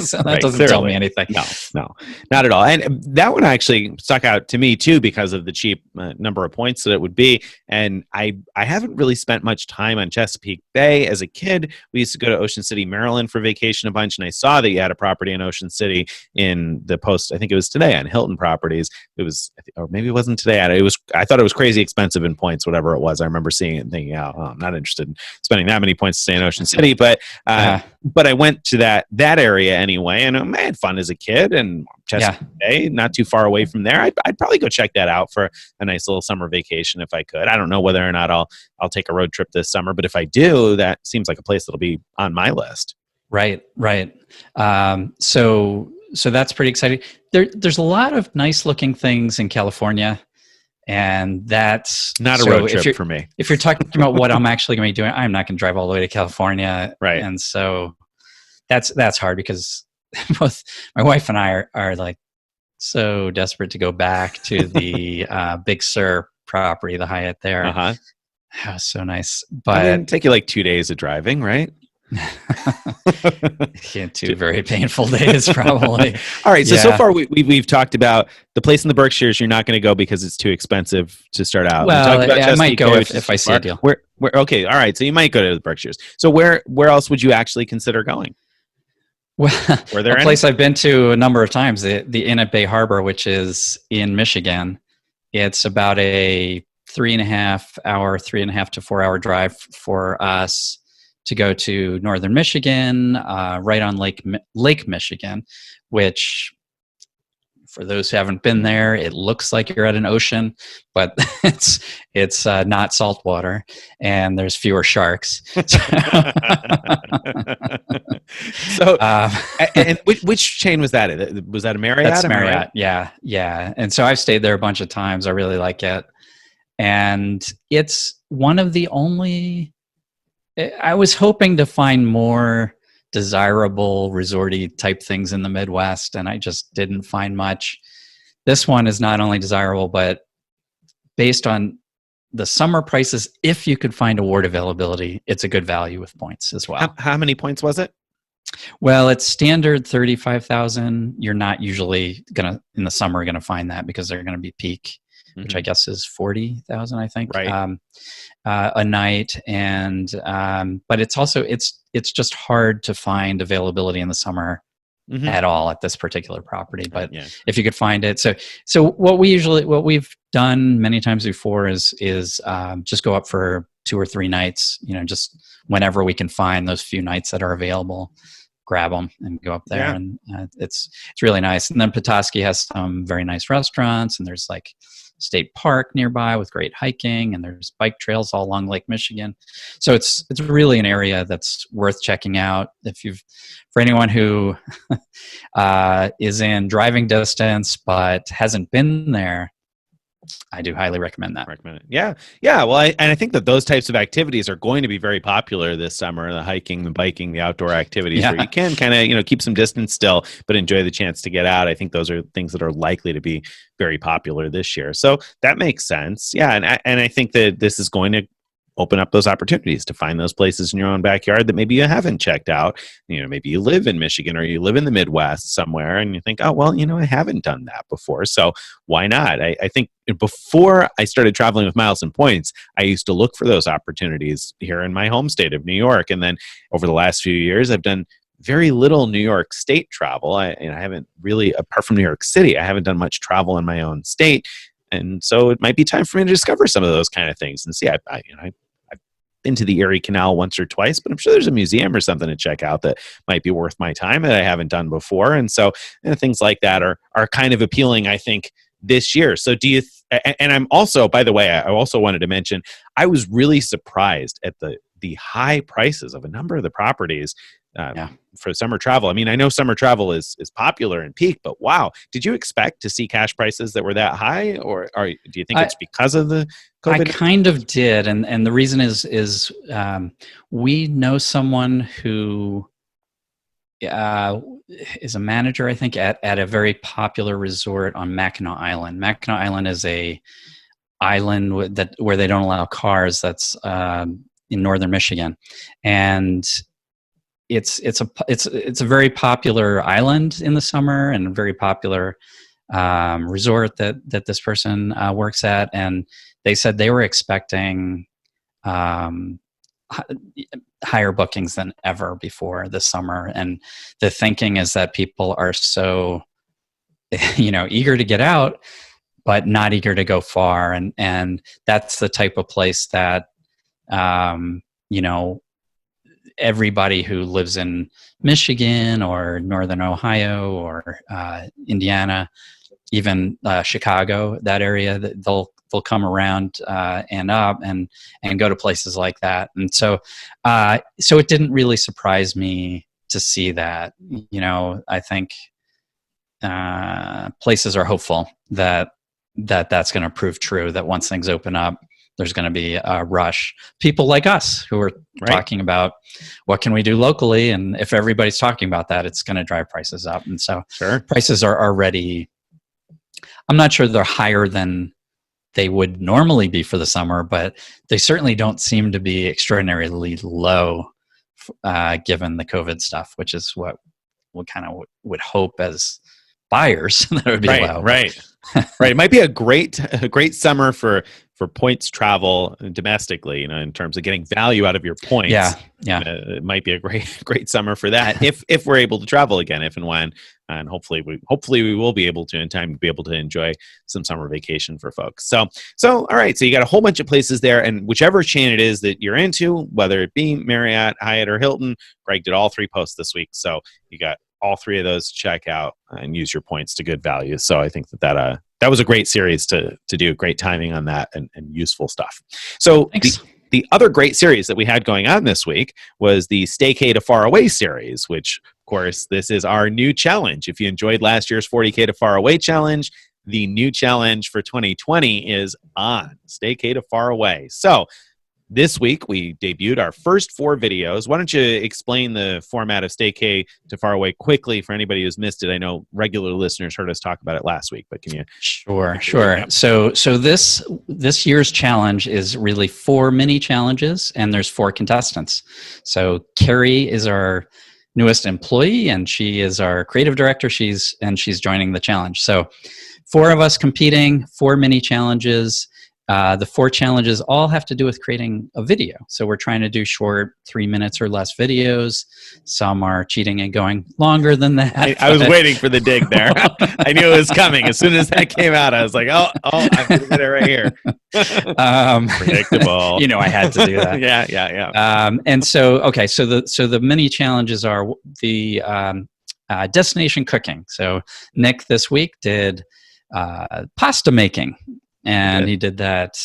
So that doesn't tell me anything. No, not at all. And that one actually stuck out to me too because of the cheap number of points that it would be. And I haven't really spent much time on Chesapeake Bay. As a kid, we used to go to Ocean City, Maryland for vacation a bunch. And I saw that you had a property in Ocean City in the post. I think it was today on Hilton Properties. It was, or maybe it wasn't today. I thought it was crazy expensive in points, whatever it was. I remember seeing it and thinking, oh, I'm not interested in spending that many points to stay in Ocean City. But I went to that area anyway, and I had fun as a kid. And Chesapeake Bay, not too far away from there, I'd probably go check that out for a nice little summer vacation if I could. I don't know whether or not I'll take a road trip this summer, but if I do, that seems like a place that'll be on my list. Right. So that's pretty exciting. There's a lot of nice looking things in California. And that's not a road trip for me. If you're talking about what I'm actually going to be doing, I'm not going to drive all the way to California. Right. And so that's hard because both my wife and I are like so desperate to go back to the Big Sur property, the Hyatt there. Uh-huh. That was so nice. But it'd take you like 2 days of driving, right? Two very painful days, probably. All right. So far we've talked about the place in the Berkshires. You're not going to go because it's too expensive to start out. Well, I might go if I see a deal. Where? Okay. All right. So you might go to the Berkshires. So where else would you actually consider going? Well, a place I've been to a number of times, the Inn at Bay Harbor, which is in Michigan. It's about a 3.5 to 4 hour drive for us to go to northern Michigan, right on Lake Michigan, which, for those who haven't been there, it looks like you're at an ocean, but it's not salt water, and there's fewer sharks. So, and which chain was that? Was that a Marriott? That's Marriott. Right? Yeah. And so I've stayed there a bunch of times. I really like it, and it's one of the only. I was hoping to find more desirable resorty type things in the Midwest, and I just didn't find much. This one is not only desirable, but based on the summer prices, if you could find award availability, it's a good value with points as well. How many points was it? Well, it's standard 35,000. You're not usually in the summer going to find that because they're going to be peak, which I guess is 40,000, I think, right. A night. And but it's also it's just hard to find availability in the summer at all at this particular property. But if you could find it, so what we've done many times before is just go up for 2 or 3 nights. Just whenever we can find those few nights that are available, grab them and go up there, and it's really nice. And then Petoskey has some very nice restaurants, and there's like state park nearby with great hiking, and there's bike trails all along Lake Michigan. So it's really an area that's worth checking out. For anyone who is in driving distance but hasn't been there, I do highly recommend that. Recommend it. Yeah. Yeah. Well, I think that those types of activities are going to be very popular this summer, the hiking, the biking, the outdoor activities where you can kind of, keep some distance still, but enjoy the chance to get out. I think those are things that are likely to be very popular this year. So that makes sense. Yeah. And I think that this is going to open up those opportunities to find those places in your own backyard that maybe you haven't checked out. Maybe you live in Michigan or you live in the Midwest somewhere and you think, oh, well, I haven't done that before. So why not? I think before I started traveling with Miles and Points, I used to look for those opportunities here in my home state of New York. And then over the last few years, I've done very little New York State travel. I haven't really, apart from New York City, I haven't done much travel in my own state. And so it might be time for me to discover some of those kind of things and see. I've been to the Erie Canal once or twice, but I'm sure there's a museum or something to check out that might be worth my time that I haven't done before. And so things like that are kind of appealing, I think, this year. So do you, and I'm also, by the way, I also wanted to mention, I was really surprised at the high prices of a number of the properties for summer travel. I mean, I know summer travel is popular and peak, but wow, did you expect to see cash prices that were that high, or do you think it's because of the COVID? I kind of did, and the reason is we know someone who is a manager, I think, at a very popular resort on Mackinac Island. Mackinac Island is a island where they don't allow cars. That's in northern Michigan, and it's a very popular island in the summer and a very popular resort that this person works at. And they said they were expecting higher bookings than ever before this summer. And the thinking is that people are so, eager to get out, but not eager to go far. And that's the type of place that, everybody who lives in Michigan or Northern Ohio or Indiana, even Chicago, that area, they'll come around and up and go to places like that. And so it didn't really surprise me to see that. I think places are hopeful that that's going to prove true, that once things open up, there's going to be a rush. People like us who are talking about what can we do locally, and if everybody's talking about that, it's going to drive prices up. And so prices are already, I'm not sure they're higher than they would normally be for the summer, but they certainly don't seem to be extraordinarily low given the COVID stuff, which is what we kind of would hope as buyers that it would be low. Right. It might be a great summer for points travel domestically, in terms of getting value out of your points. Yeah. It might be a great summer for that if we're able to travel again, if and when, and hopefully we will be able to in time to be able to enjoy some summer vacation for folks. So all right. So you got a whole bunch of places there, and whichever chain it is that you're into, whether it be Marriott, Hyatt, or Hilton, Greg did all three posts this week. So you got all three of those to check out and use your points to good value. So I think that was a great series to do. Great timing on that and useful stuff. So the other great series that we had going on this week was the StayCay to Far Away series, which, of course, this is our new challenge. If you enjoyed last year's 40K to Far Away challenge, the new challenge for 2020 is on StayCay to Far Away. So this week, we debuted our first 4 videos. Why don't you explain the format of StayCay to Far Away quickly for anybody who's missed it? I know regular listeners heard us talk about it last week, but can you? Sure. So this year's challenge is really 4 mini challenges, and there's 4 contestants. So Carrie is our newest employee, and she is our creative director. She's joining the challenge. So 4 of us competing, 4 mini challenges. The 4 challenges all have to do with creating a video. So we're trying to do short 3 minutes or less videos. Some are cheating and going longer than that. I was waiting for the dig there. I knew it was coming. As soon as that came out, I was like, oh, I'm going to get it right here. Predictable. I had to do that. Yeah. And so the mini challenges are the destination cooking. So Nick this week did pasta making. and he did that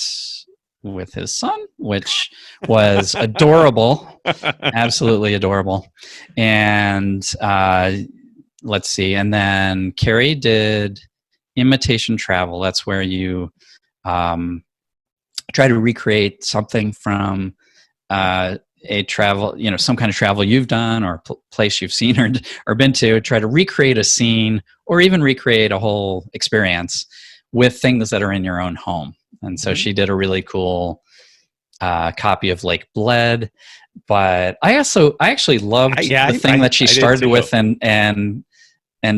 with his son, which was adorable, absolutely adorable. And let's see, and then Carrie did imitation travel. That's where you try to recreate something from a travel, some kind of travel you've done or place you've seen or been to, try to recreate a scene or even recreate a whole experience with things that are in your own home. And so she did a really cool copy of Lake Bled. But I actually loved the thing that she started with and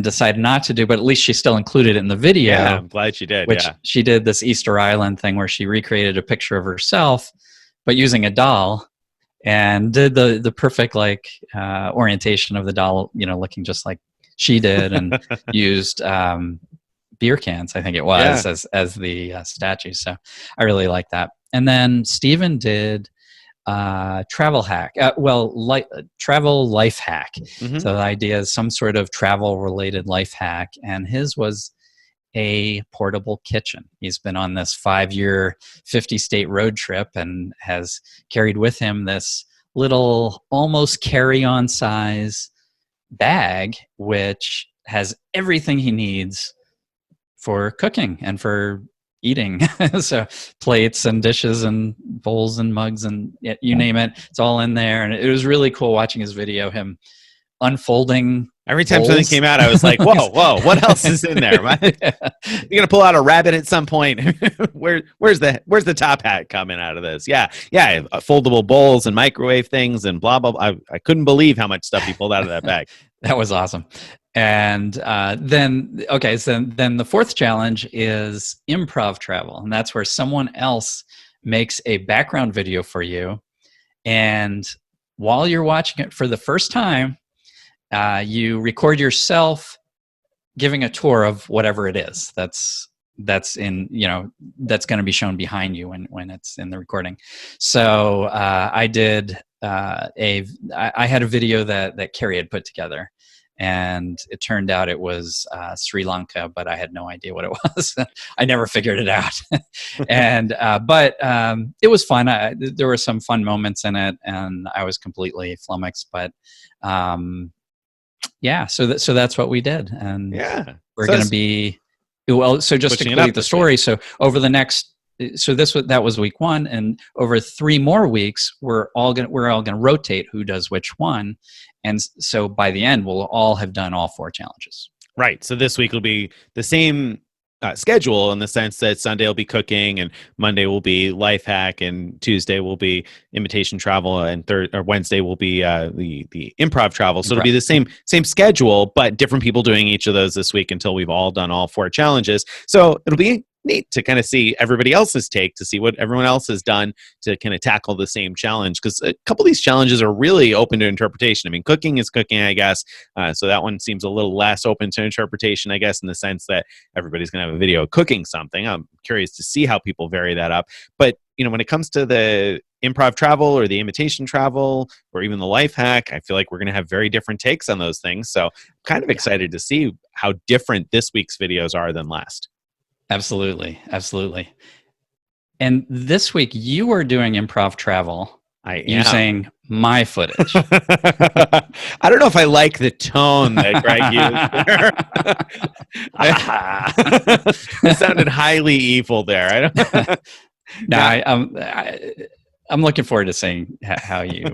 decided not to do, but at least she still included it in the video. Yeah, I'm glad she did. Which she did this Easter Island thing where she recreated a picture of herself, but using a doll, and did the perfect orientation of the doll, looking just like she did, and used beer cans, I think it was, as the statue. So I really like that. And then Stephen did travel hack, travel life hack. So the idea is some sort of travel related life hack, and his was a portable kitchen. He's been on this 5-year 50-state road trip and has carried with him this little almost carry-on size bag, which has everything he needs for cooking and for eating. So plates and dishes and bowls and mugs and you name it, it's all in there. And it was really cool watching his video, him unfolding. Every time something came out, I was like, whoa, what else is in there? You're going to pull out a rabbit at some point. Where's the top hat coming out of this? Yeah. Foldable bowls and microwave things and blah, blah, blah. I couldn't believe how much stuff he pulled out of that bag. That was awesome. And then the fourth challenge is improv travel. And that's where someone else makes a background video for you. And while you're watching it for the first time, you record yourself giving a tour of whatever it is that's in, that's going to be shown behind you when it's in the recording. So I did I had a video that Carrie had put together, and it turned out it was Sri Lanka, but I had no idea what it was. I never figured it out. And but it was fun. There were some fun moments in it, and I was completely flummoxed. But so that's what we did, and we're going to be So just to complete the story, so over the next. So that was week 1, and over 3 more weeks, we're all gonna rotate who does which one, and so by the end, we'll all have done all 4 challenges. Right. So this week will be the same schedule in the sense that Sunday will be cooking, and Monday will be life hack, and Tuesday will be imitation travel, and Wednesday will be the improv travel. So it'll be the same schedule, but different people doing each of those this week until we've all done all 4 challenges. So it'll be neat to kind of see everybody else's take, to see what everyone else has done to kind of tackle the same challenge, because a couple of these challenges are really open to interpretation. I mean, cooking is cooking, I guess, so that one seems a little less open to interpretation, I guess, in the sense that everybody's going to have a video cooking something. I'm curious to see how people vary that up. But when it comes to the improv travel or the imitation travel or even the life hack, I feel like we're going to have very different takes on those things. So I'm kind of excited to see how different this week's videos are than last. Absolutely. And this week you are doing improv travel. I am. Using my footage. I don't know if I like the tone that Greg used. It sounded highly evil there. I'm looking forward to seeing how you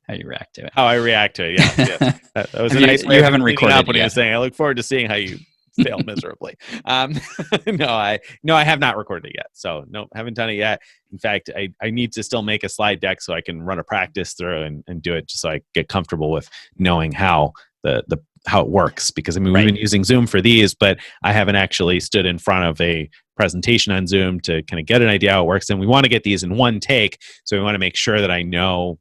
react to it. How I react to it. Yes. That was a nice way. You haven't recorded it when yet. He was saying, I look forward to seeing how you fail miserably. No, I have not recorded it yet. So no, haven't done it yet. In fact, I need to still make a slide deck so I can run a practice through and do it, just so I get comfortable with knowing how how it works. Because we've been using Zoom for these, but I haven't actually stood in front of a presentation on Zoom to kind of get an idea how it works. And we want to get these in one take. So we want to make sure that I know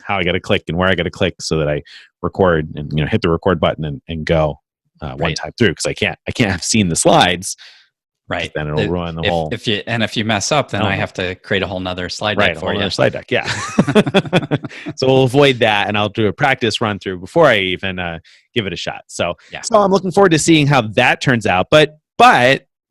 how I got to click and where I got to click so that I record and hit the record button and go. One time through, because I can't have seen the slides, right? Then it'll ruin the whole. If you mess up, then I have to create a whole nother slide deck for you. Another slide deck, yeah. So we'll avoid that, and I'll do a practice run through before I even give it a shot. So I'm looking forward to seeing how that turns out. But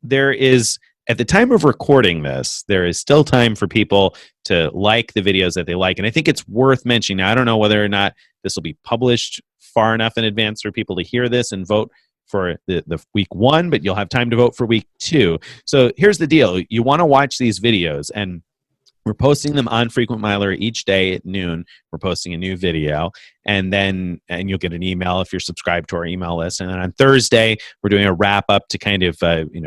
there is at the time of recording this, there is still time for people to like the videos that they like. And I think it's worth mentioning. Now, I don't know whether or not this will be published far enough in advance for people to hear this and vote for the week 1, but you'll have time to vote for week 2. So here's the deal. You want to watch these videos, and we're posting them on Frequent Miler each day at noon. We're posting a new video, and you'll get an email if you're subscribed to our email list. And then on Thursday, we're doing a wrap up to kind of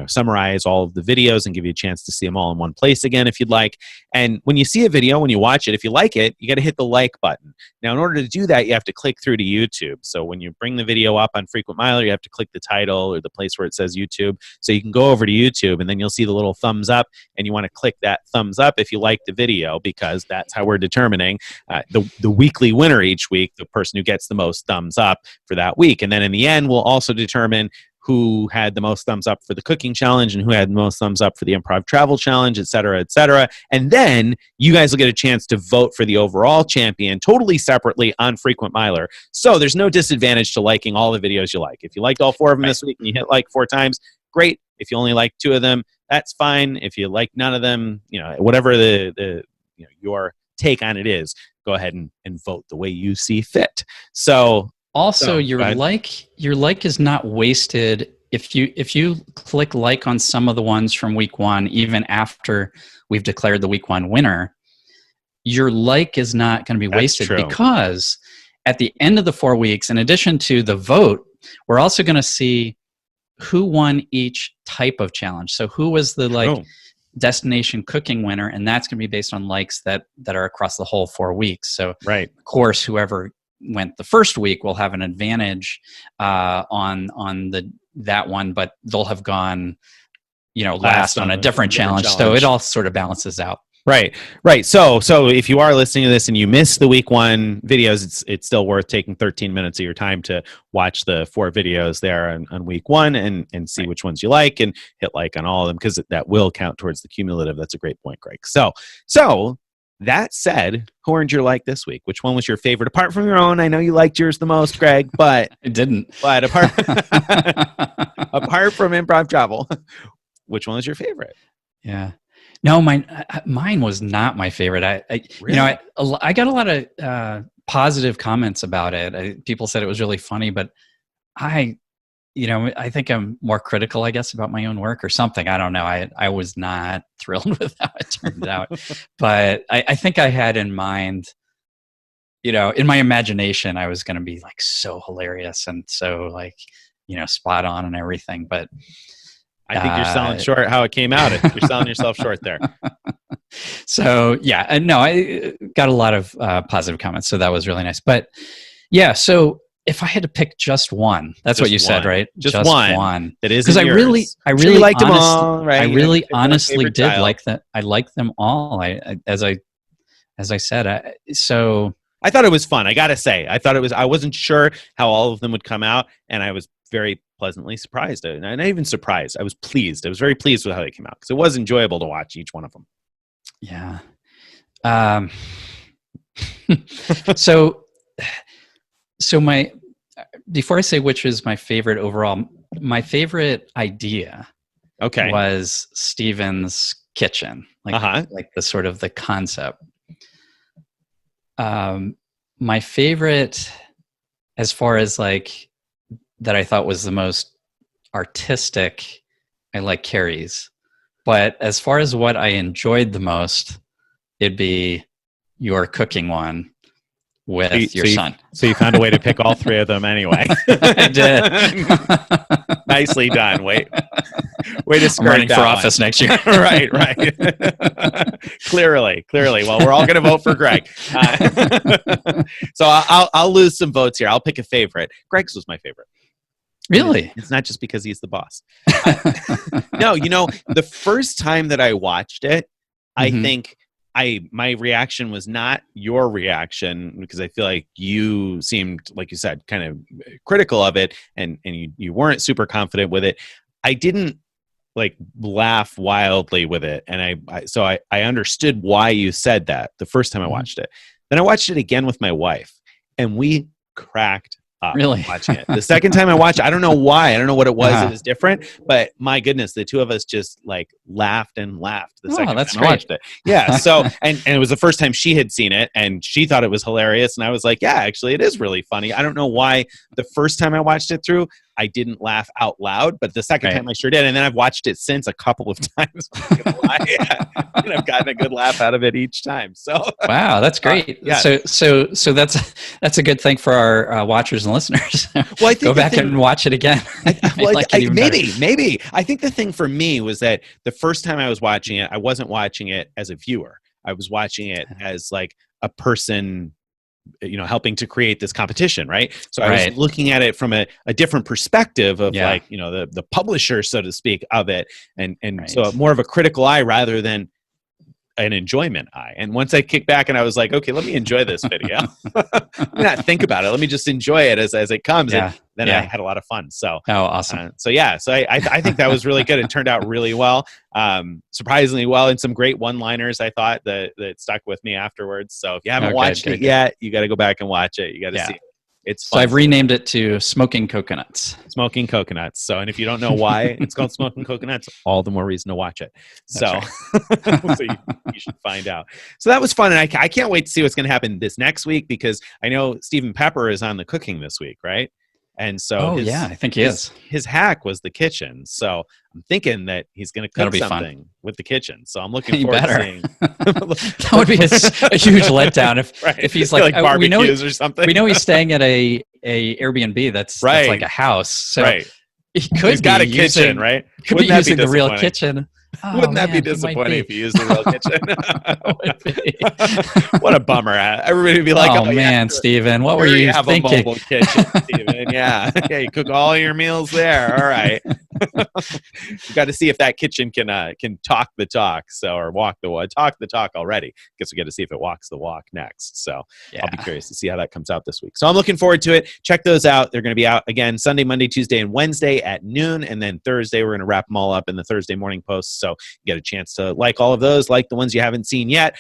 summarize all of the videos and give you a chance to see them all in one place again if you'd like. And when you see a video, when you watch it, if you like it, you got to hit the like button. Now, in order to do that, you have to click through to YouTube. So when you bring the video up on Frequent Miler, you have to click the title or the place where it says YouTube. So you can go over to YouTube, and then you'll see the little thumbs up, and you want to click that thumbs up if you like the video, because that's how we're determining the weekly winner each week, the person who gets the most thumbs up for that week. And then in the end, we'll also determine who had the most thumbs up for the cooking challenge and who had the most thumbs up for the improv travel challenge, et cetera, et cetera. And then you guys will get a chance to vote for the overall champion totally separately on Frequent Miler. So there's no disadvantage to liking all the videos you like. If you liked all 4 of them this week and you hit like 4 times, great. If you only like 2 of them, that's fine. If you like none of them, whatever your take on it is, go ahead and vote the way you see fit. So also, your like is not wasted. If you click like on some of the ones from week 1, even after we've declared the week 1 winner, your like is not going to be wasted, because at the end of the 4 weeks, in addition to the vote, we're also going to see who won each type of challenge. So who was the destination cooking winner, and that's going to be based on likes that are across the whole 4 weeks. So of course, whoever went the first week will have an advantage on that one, but they'll have gone last on a different challenge. So it all sort of balances out. Right. So if you are listening to this and you missed the week 1 videos, it's still worth taking 13 minutes of your time to watch the 4 videos there on week 1 and see which ones you like and hit like on all of them, because that will count towards the cumulative. That's a great point, Greg. So that said, who earned your like this week? Which one was your favorite? Apart from your own, I know you liked yours the most, Greg, but I didn't. But apart from improv travel, which one was your favorite? Yeah. No, mine was not my favorite. Really? I got a lot of positive comments about it. People said it was really funny, but I think I'm more critical, I guess, about my own work or something. I don't know. I was not thrilled with how it turned out, but I think I had in mind, in my imagination, I was going to be like so hilarious and so spot on and everything, but. I think you're selling short how it came out. You're selling yourself short there. So yeah, no, I got a lot of positive comments, so that was really nice. But yeah, so if I had to pick just one, that's what you said, right? Just one. That is because I really liked them all, right? I really honestly did like that. I liked them all. As I said, so I thought it was fun. I gotta say, I wasn't sure how all of them would come out, and I was very pleasantly surprised. And not even surprised. I was pleased. I was very pleased with how they came out, because it was enjoyable to watch each one of them. Yeah. So before I say which is my favorite overall, my favorite idea was Steven's kitchen, like the sort of the concept. My favorite, as far as that I thought was the most artistic, I like Carrie's. But as far as what I enjoyed the most, it'd be your cooking one with your son. So you found a way to pick all 3 of them anyway. I did. Nicely done. Way to skirt. I'm running for office next year. Right. Clearly. Well, we're all going to vote for Greg. So I'll lose some votes here. I'll pick a favorite. Greg's was my favorite. Really? It's not just because he's the boss. No, the first time that I watched it, I think my reaction was not your reaction, because I feel like you seemed, like you said, kind of critical of it, and you weren't super confident with it. I didn't laugh wildly with it, and I understood why you said that the first time I watched it. Then I watched it again with my wife, and we cracked up Really? watching it. The second time I watched, I don't know why. I don't know what it was. Uh-huh. It was different, but my goodness, the two of us just like laughed and laughed the second that's time I great. watched it. Yeah. So, and it was the first time she had seen it and she thought it was hilarious. And I was like, yeah, actually it is really funny. I don't know why the first time I watched it through, I didn't laugh out loud, but the second time I sure did. And then I've watched it since a couple of times. And I've gotten a good laugh out of it each time. So wow, that's great. Yeah. So that's a good thing for our watchers and listeners. Well, I think go back and watch it again. Maybe. I think the thing for me was that the first time I was watching it, I wasn't watching it as a viewer. I was watching it as like a person, helping to create this competition, right? So I was looking at it from a different perspective of like, the publisher, so to speak, of it. And so more of a critical eye rather than an enjoyment eye. And once I kicked back and I was like, okay, let me enjoy this video. Let me not think about it. Let me just enjoy it as it comes. Yeah. And then I had a lot of fun. So, awesome. So I think that was really good. It turned out really well, surprisingly well, and some great one-liners, I thought, that stuck with me afterwards. So if you haven't watched it yet, you got to go back and watch it. You got to see it. It's fun. So I've renamed it to Smoking Coconuts. Smoking Coconuts. So, and if you don't know why it's called Smoking Coconuts, all the more reason to watch it. So, so you should find out. So that was fun. And I can't wait to see what's going to happen this next week, because I know Stephen Pepper is on the cooking this week, right? And so I think he is. His hack was the kitchen. So I'm thinking that he's going to cook something with the kitchen. So I'm looking forward to seeing. That would be a huge letdown if he's like barbecues or something. We know he's staying at a Airbnb that's like a house. So he's got a kitchen, right? Could be using the real kitchen. Wouldn't that be disappointing if you used the real kitchen? What a bummer. Everybody would be like, oh man, Steven, what were you have thinking? A mobile kitchen, Steven. Yeah, you cook all your meals there. All right. You got to see if that kitchen can talk the talk, or walk the walk. Talk the talk already. Guess we got to see if it walks the walk next. So I'll be curious to see how that comes out this week. So I'm looking forward to it. Check those out. They're going to be out again Sunday, Monday, Tuesday, and Wednesday at noon, and then Thursday we're going to wrap them all up in the Thursday morning posts. So you get a chance to like all of those, like the ones you haven't seen yet.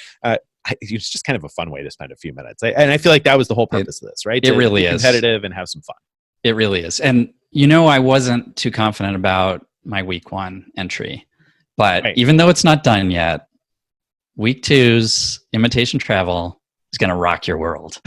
It's just kind of a fun way to spend a few minutes. And I feel like that was the whole purpose of this, right? It really is competitive and have some fun. It really is. And I wasn't too confident about my week 1 entry, but even though it's not done yet, week 2's Imitation Travel is going to rock your world.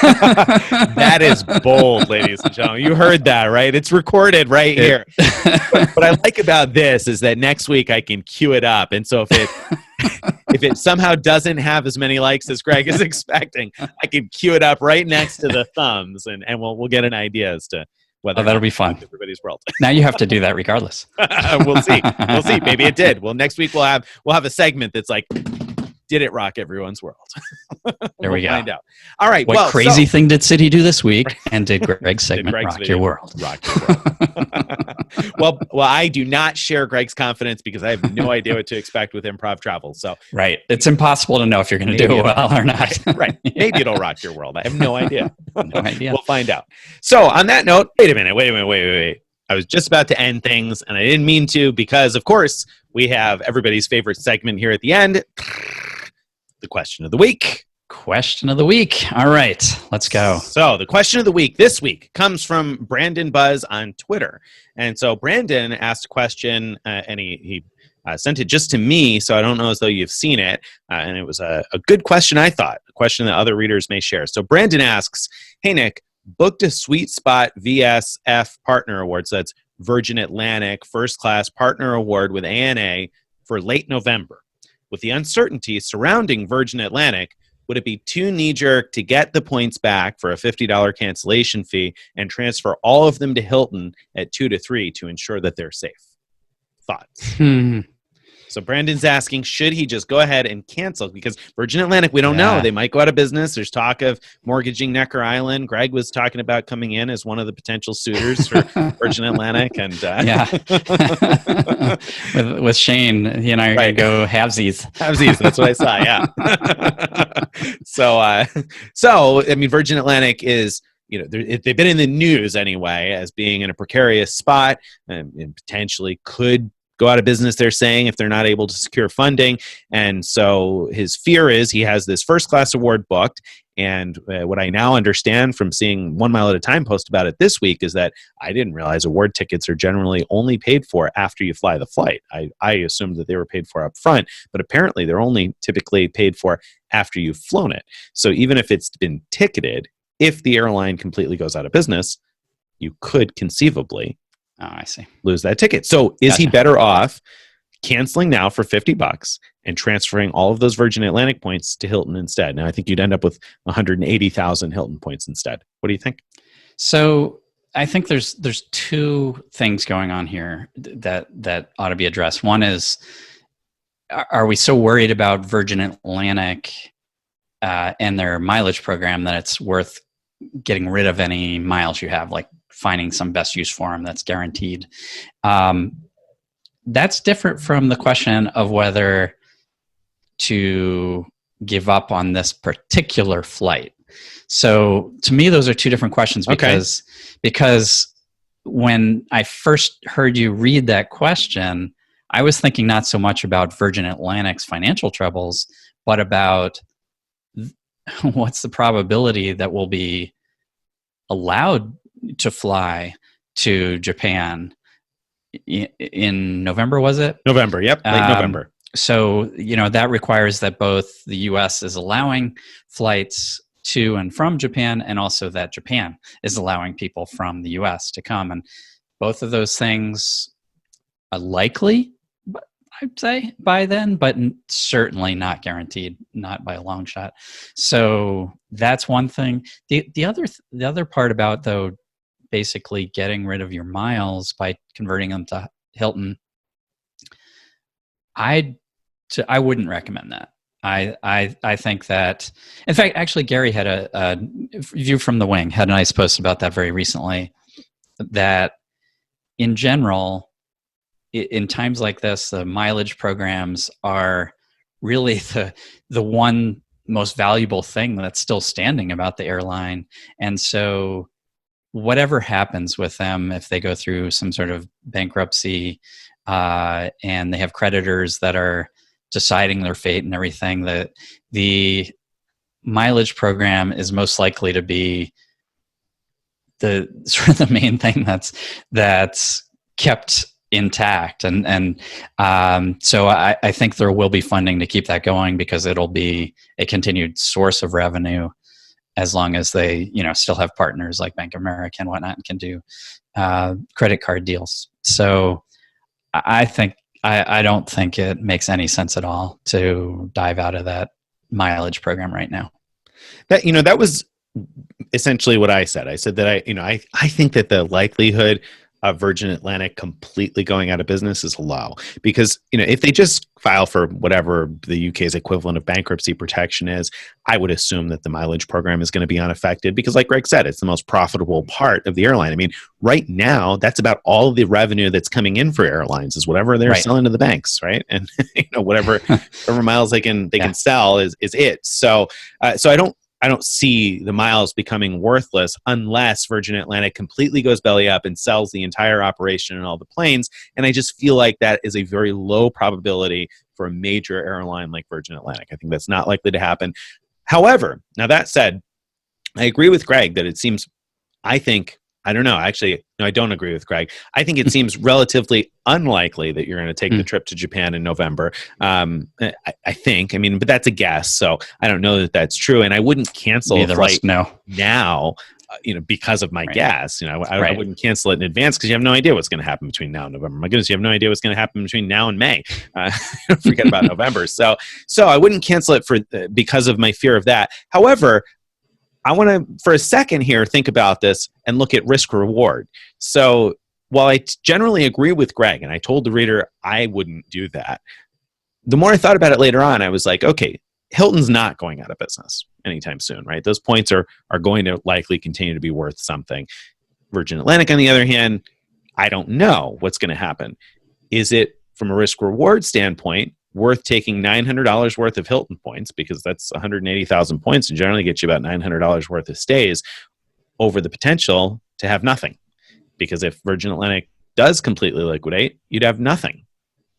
That is bold, ladies and gentlemen. You heard that, right? It's recorded right here. But what I like about this is that next week I can cue it up. And so if it somehow doesn't have as many likes as Greg is expecting, I can cue it up right next to the thumbs, and we'll get an idea as to whether that'll be fun. Everybody's world. Now you have to do that regardless. We'll see. Maybe it did. Well, next week we'll have a segment that's like, did it rock everyone's world? There we go. Find out. All right. What crazy thing did Citi do this week? And did Greg's segment rock your world? Rock your world. Well, I do not share Greg's confidence because I have no idea what to expect with improv travel. So it's impossible to know if you're going to do it well or not. Right. Maybe it'll rock your world. I have no idea. No idea. We'll find out. So on that note, wait a minute. I was just about to end things, and I didn't mean to, because of course we have everybody's favorite segment here at the end. The question of the week. Question of the week. All right, let's go. So the question of the week this week comes from Brandon Buzz on Twitter. And so Brandon asked a question, and he sent it just to me, so I don't know as though you've seen it. And it was a good question, I thought, a question that other readers may share. So Brandon asks, hey, Nick, booked a Sweet Spot VSF Partner Award. So that's Virgin Atlantic First Class Partner Award with ANA for late November. With the uncertainty surrounding Virgin Atlantic, would it be too knee-jerk to get the points back for a $50 cancellation fee and transfer all of them to Hilton at 2 to 3 to ensure that they're safe? Thoughts? So Brandon's asking, should he just go ahead and cancel? Because Virgin Atlantic, we don't know. They might go out of business. There's talk of mortgaging Necker Island. Greg was talking about coming in as one of the potential suitors for Virgin Atlantic. And with Shane, he and I are going to go halvesies. Halvesies, that's what I saw, yeah. So, I mean, Virgin Atlantic is, they've been in the news anyway as being in a precarious spot and potentially could go out of business, they're saying, if they're not able to secure funding. And so his fear is he has this first class award booked. And what I now understand from seeing 1 Mile at a Time post about it this week is that I didn't realize award tickets are generally only paid for after you fly the flight. I assumed that they were paid for up front, but apparently they're only typically paid for after you've flown it. So even if it's been ticketed, if the airline completely goes out of business, you could conceivably I see. lose that ticket. So is he Gotcha. better off canceling now for $50 and transferring all of those Virgin Atlantic points to Hilton instead? Now, I think you'd end up with 180,000 Hilton points instead. What do you think? So I think there's two things going on here that ought to be addressed. One is, are we so worried about Virgin Atlantic and their mileage program that it's worth getting rid of any miles you have, like finding some best use for them that's guaranteed? That's different from the question of whether to give up on this particular flight. So to me, those are two different questions because when I first heard you read that question, I was thinking not so much about Virgin Atlantic's financial troubles, but about what's the probability that we'll be allowed to fly to Japan in November, was it? November, yep, late November. So, that requires that both the U.S. is allowing flights to and from Japan, and also that Japan is allowing people from the U.S. to come. And both of those things are likely, I'd say, by then, but certainly not guaranteed, not by a long shot. So that's one thing. The other part about, though, basically getting rid of your miles by converting them to Hilton, I wouldn't recommend that. I think that, in fact, actually, Gary had a View from the Wing had a nice post about that very recently, that in general, in times like this, the mileage programs are really the one most valuable thing that's still standing about the airline. And so whatever happens with them, if they go through some sort of bankruptcy and they have creditors that are deciding their fate and everything, that the mileage program is most likely to be the sort of the main thing that's kept intact. And so I think there will be funding to keep that going, because it'll be a continued source of revenue as long as they, still have partners like Bank of America and whatnot and can do credit card deals. So I don't think it makes any sense at all to dive out of that mileage program right now. That was essentially what I said. I said that I think that the likelihood of Virgin Atlantic completely going out of business is low, because if they just file for whatever the UK's equivalent of bankruptcy protection is, I would assume that the mileage program is going to be unaffected, because, like Greg said, it's the most profitable part of the airline. I mean, right now, that's about all of the revenue that's coming in for airlines is whatever they're selling to the banks, right? And whatever miles they can sell is it. So I don't see the miles becoming worthless unless Virgin Atlantic completely goes belly up and sells the entire operation and all the planes. And I just feel like that is a very low probability for a major airline like Virgin Atlantic. I think that's not likely to happen. However, now that said, I agree with Greg that it seems, I don't know. Actually, no, I don't agree with Greg. I think it seems relatively unlikely that you're going to take the trip to Japan in November. I think. I mean, but that's a guess. So I don't know that that's true. And I wouldn't cancel a flight now, because of my guess. I wouldn't cancel it in advance, because you have no idea what's going to happen between now and November. My goodness, you have no idea what's going to happen between now and May. Forget about November. So I wouldn't cancel it because of my fear of that. However, I want to, for a second here, think about this and look at risk reward. So while I generally agree with Greg, and I told the reader I wouldn't do that, the more I thought about it later on, I was like, okay, Hilton's not going out of business anytime soon, right? Those points are going to likely continue to be worth something. Virgin Atlantic, on the other hand, I don't know what's going to happen. Is it, from a risk reward standpoint, worth taking $900 worth of Hilton points, because that's 180,000 points and generally gets you about $900 worth of stays, over the potential to have nothing? Because if Virgin Atlantic does completely liquidate, you'd have nothing.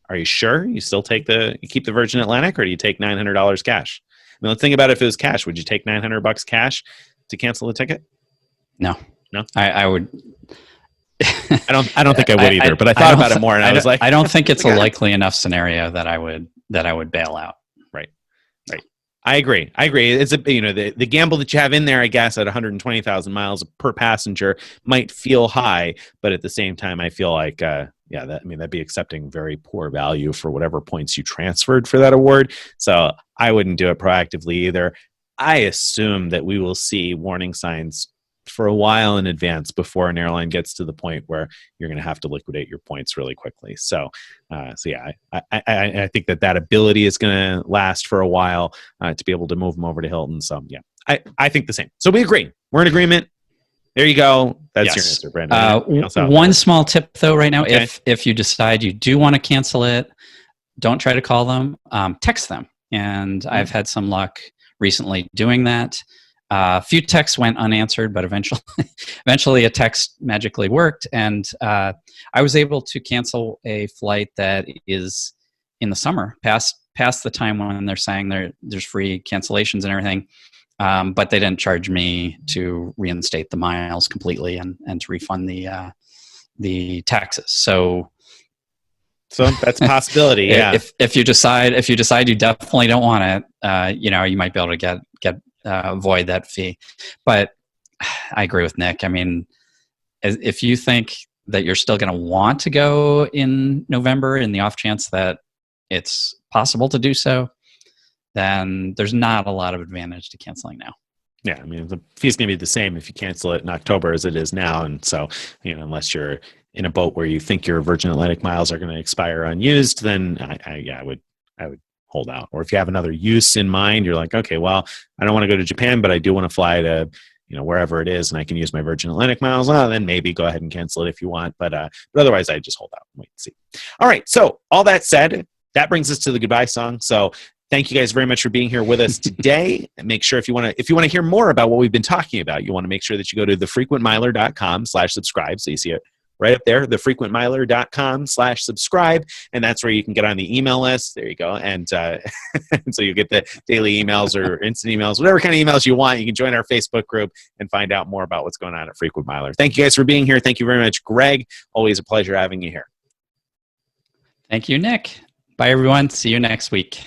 Are you sure you still keep the Virgin Atlantic, or do you take $900 cash? mean, let's think about if it was cash. Would you take $900 cash to cancel the ticket? No. No? I would. I don't think I would either, but I thought about it more and I was like, I don't think it's a likely enough scenario that I would bail out. Right. I agree. It's the gamble that you have in there, I guess, at 120,000 miles per passenger might feel high, but at the same time, I feel like, that'd be accepting very poor value for whatever points you transferred for that award. So I wouldn't do it proactively either. I assume that we will see warning signs for a while in advance before an airline gets to the point where you're going to have to liquidate your points really quickly. I think that ability is going to last for a while to be able to move them over to Hilton. So yeah, I think the same. So we agree. We're in agreement. There you go. That's your answer, Brandon. One small tip though, right now, Okay. if you decide you do want to cancel it, don't try to call them, text them. And I've had some luck recently doing that. A few texts went unanswered, but eventually a text magically worked, and I was able to cancel a flight that is in the summer, past the time when they're saying there's free cancellations and everything, but they didn't charge me to reinstate the miles completely and to refund the taxes. So that's a possibility. Yeah. If you decide you definitely don't want it, you might be able to get avoid that fee. But I agree with Nick. I mean, if you think that you're still going to want to go in November in the off chance that it's possible to do so, then there's not a lot of advantage to canceling now. Yeah, I mean, the fee's going to be the same if you cancel it in October as it is now. And so, unless you're in a boat where you think your Virgin Atlantic miles are going to expire unused, then I would hold out. Or if you have another use in mind, you're like, okay, well, I don't want to go to Japan, but I do want to fly to, wherever it is, and I can use my Virgin Atlantic miles. Then maybe go ahead and cancel it if you want. But otherwise, I just hold out and wait and see. All right. So all that said, that brings us to the goodbye song. So thank you guys very much for being here with us today. And make sure if you want to hear more about what we've been talking about, you want to make sure that you go to thefrequentmiler.com/subscribe. So you see it right up there, thefrequentmiler.com/subscribe. And that's where you can get on the email list. There you go. And so you get the daily emails or instant emails, whatever kind of emails you want. You can join our Facebook group and find out more about what's going on at Frequent Miler. Thank you guys for being here. Thank you very much, Greg. Always a pleasure having you here. Thank you, Nick. Bye, everyone. See you next week.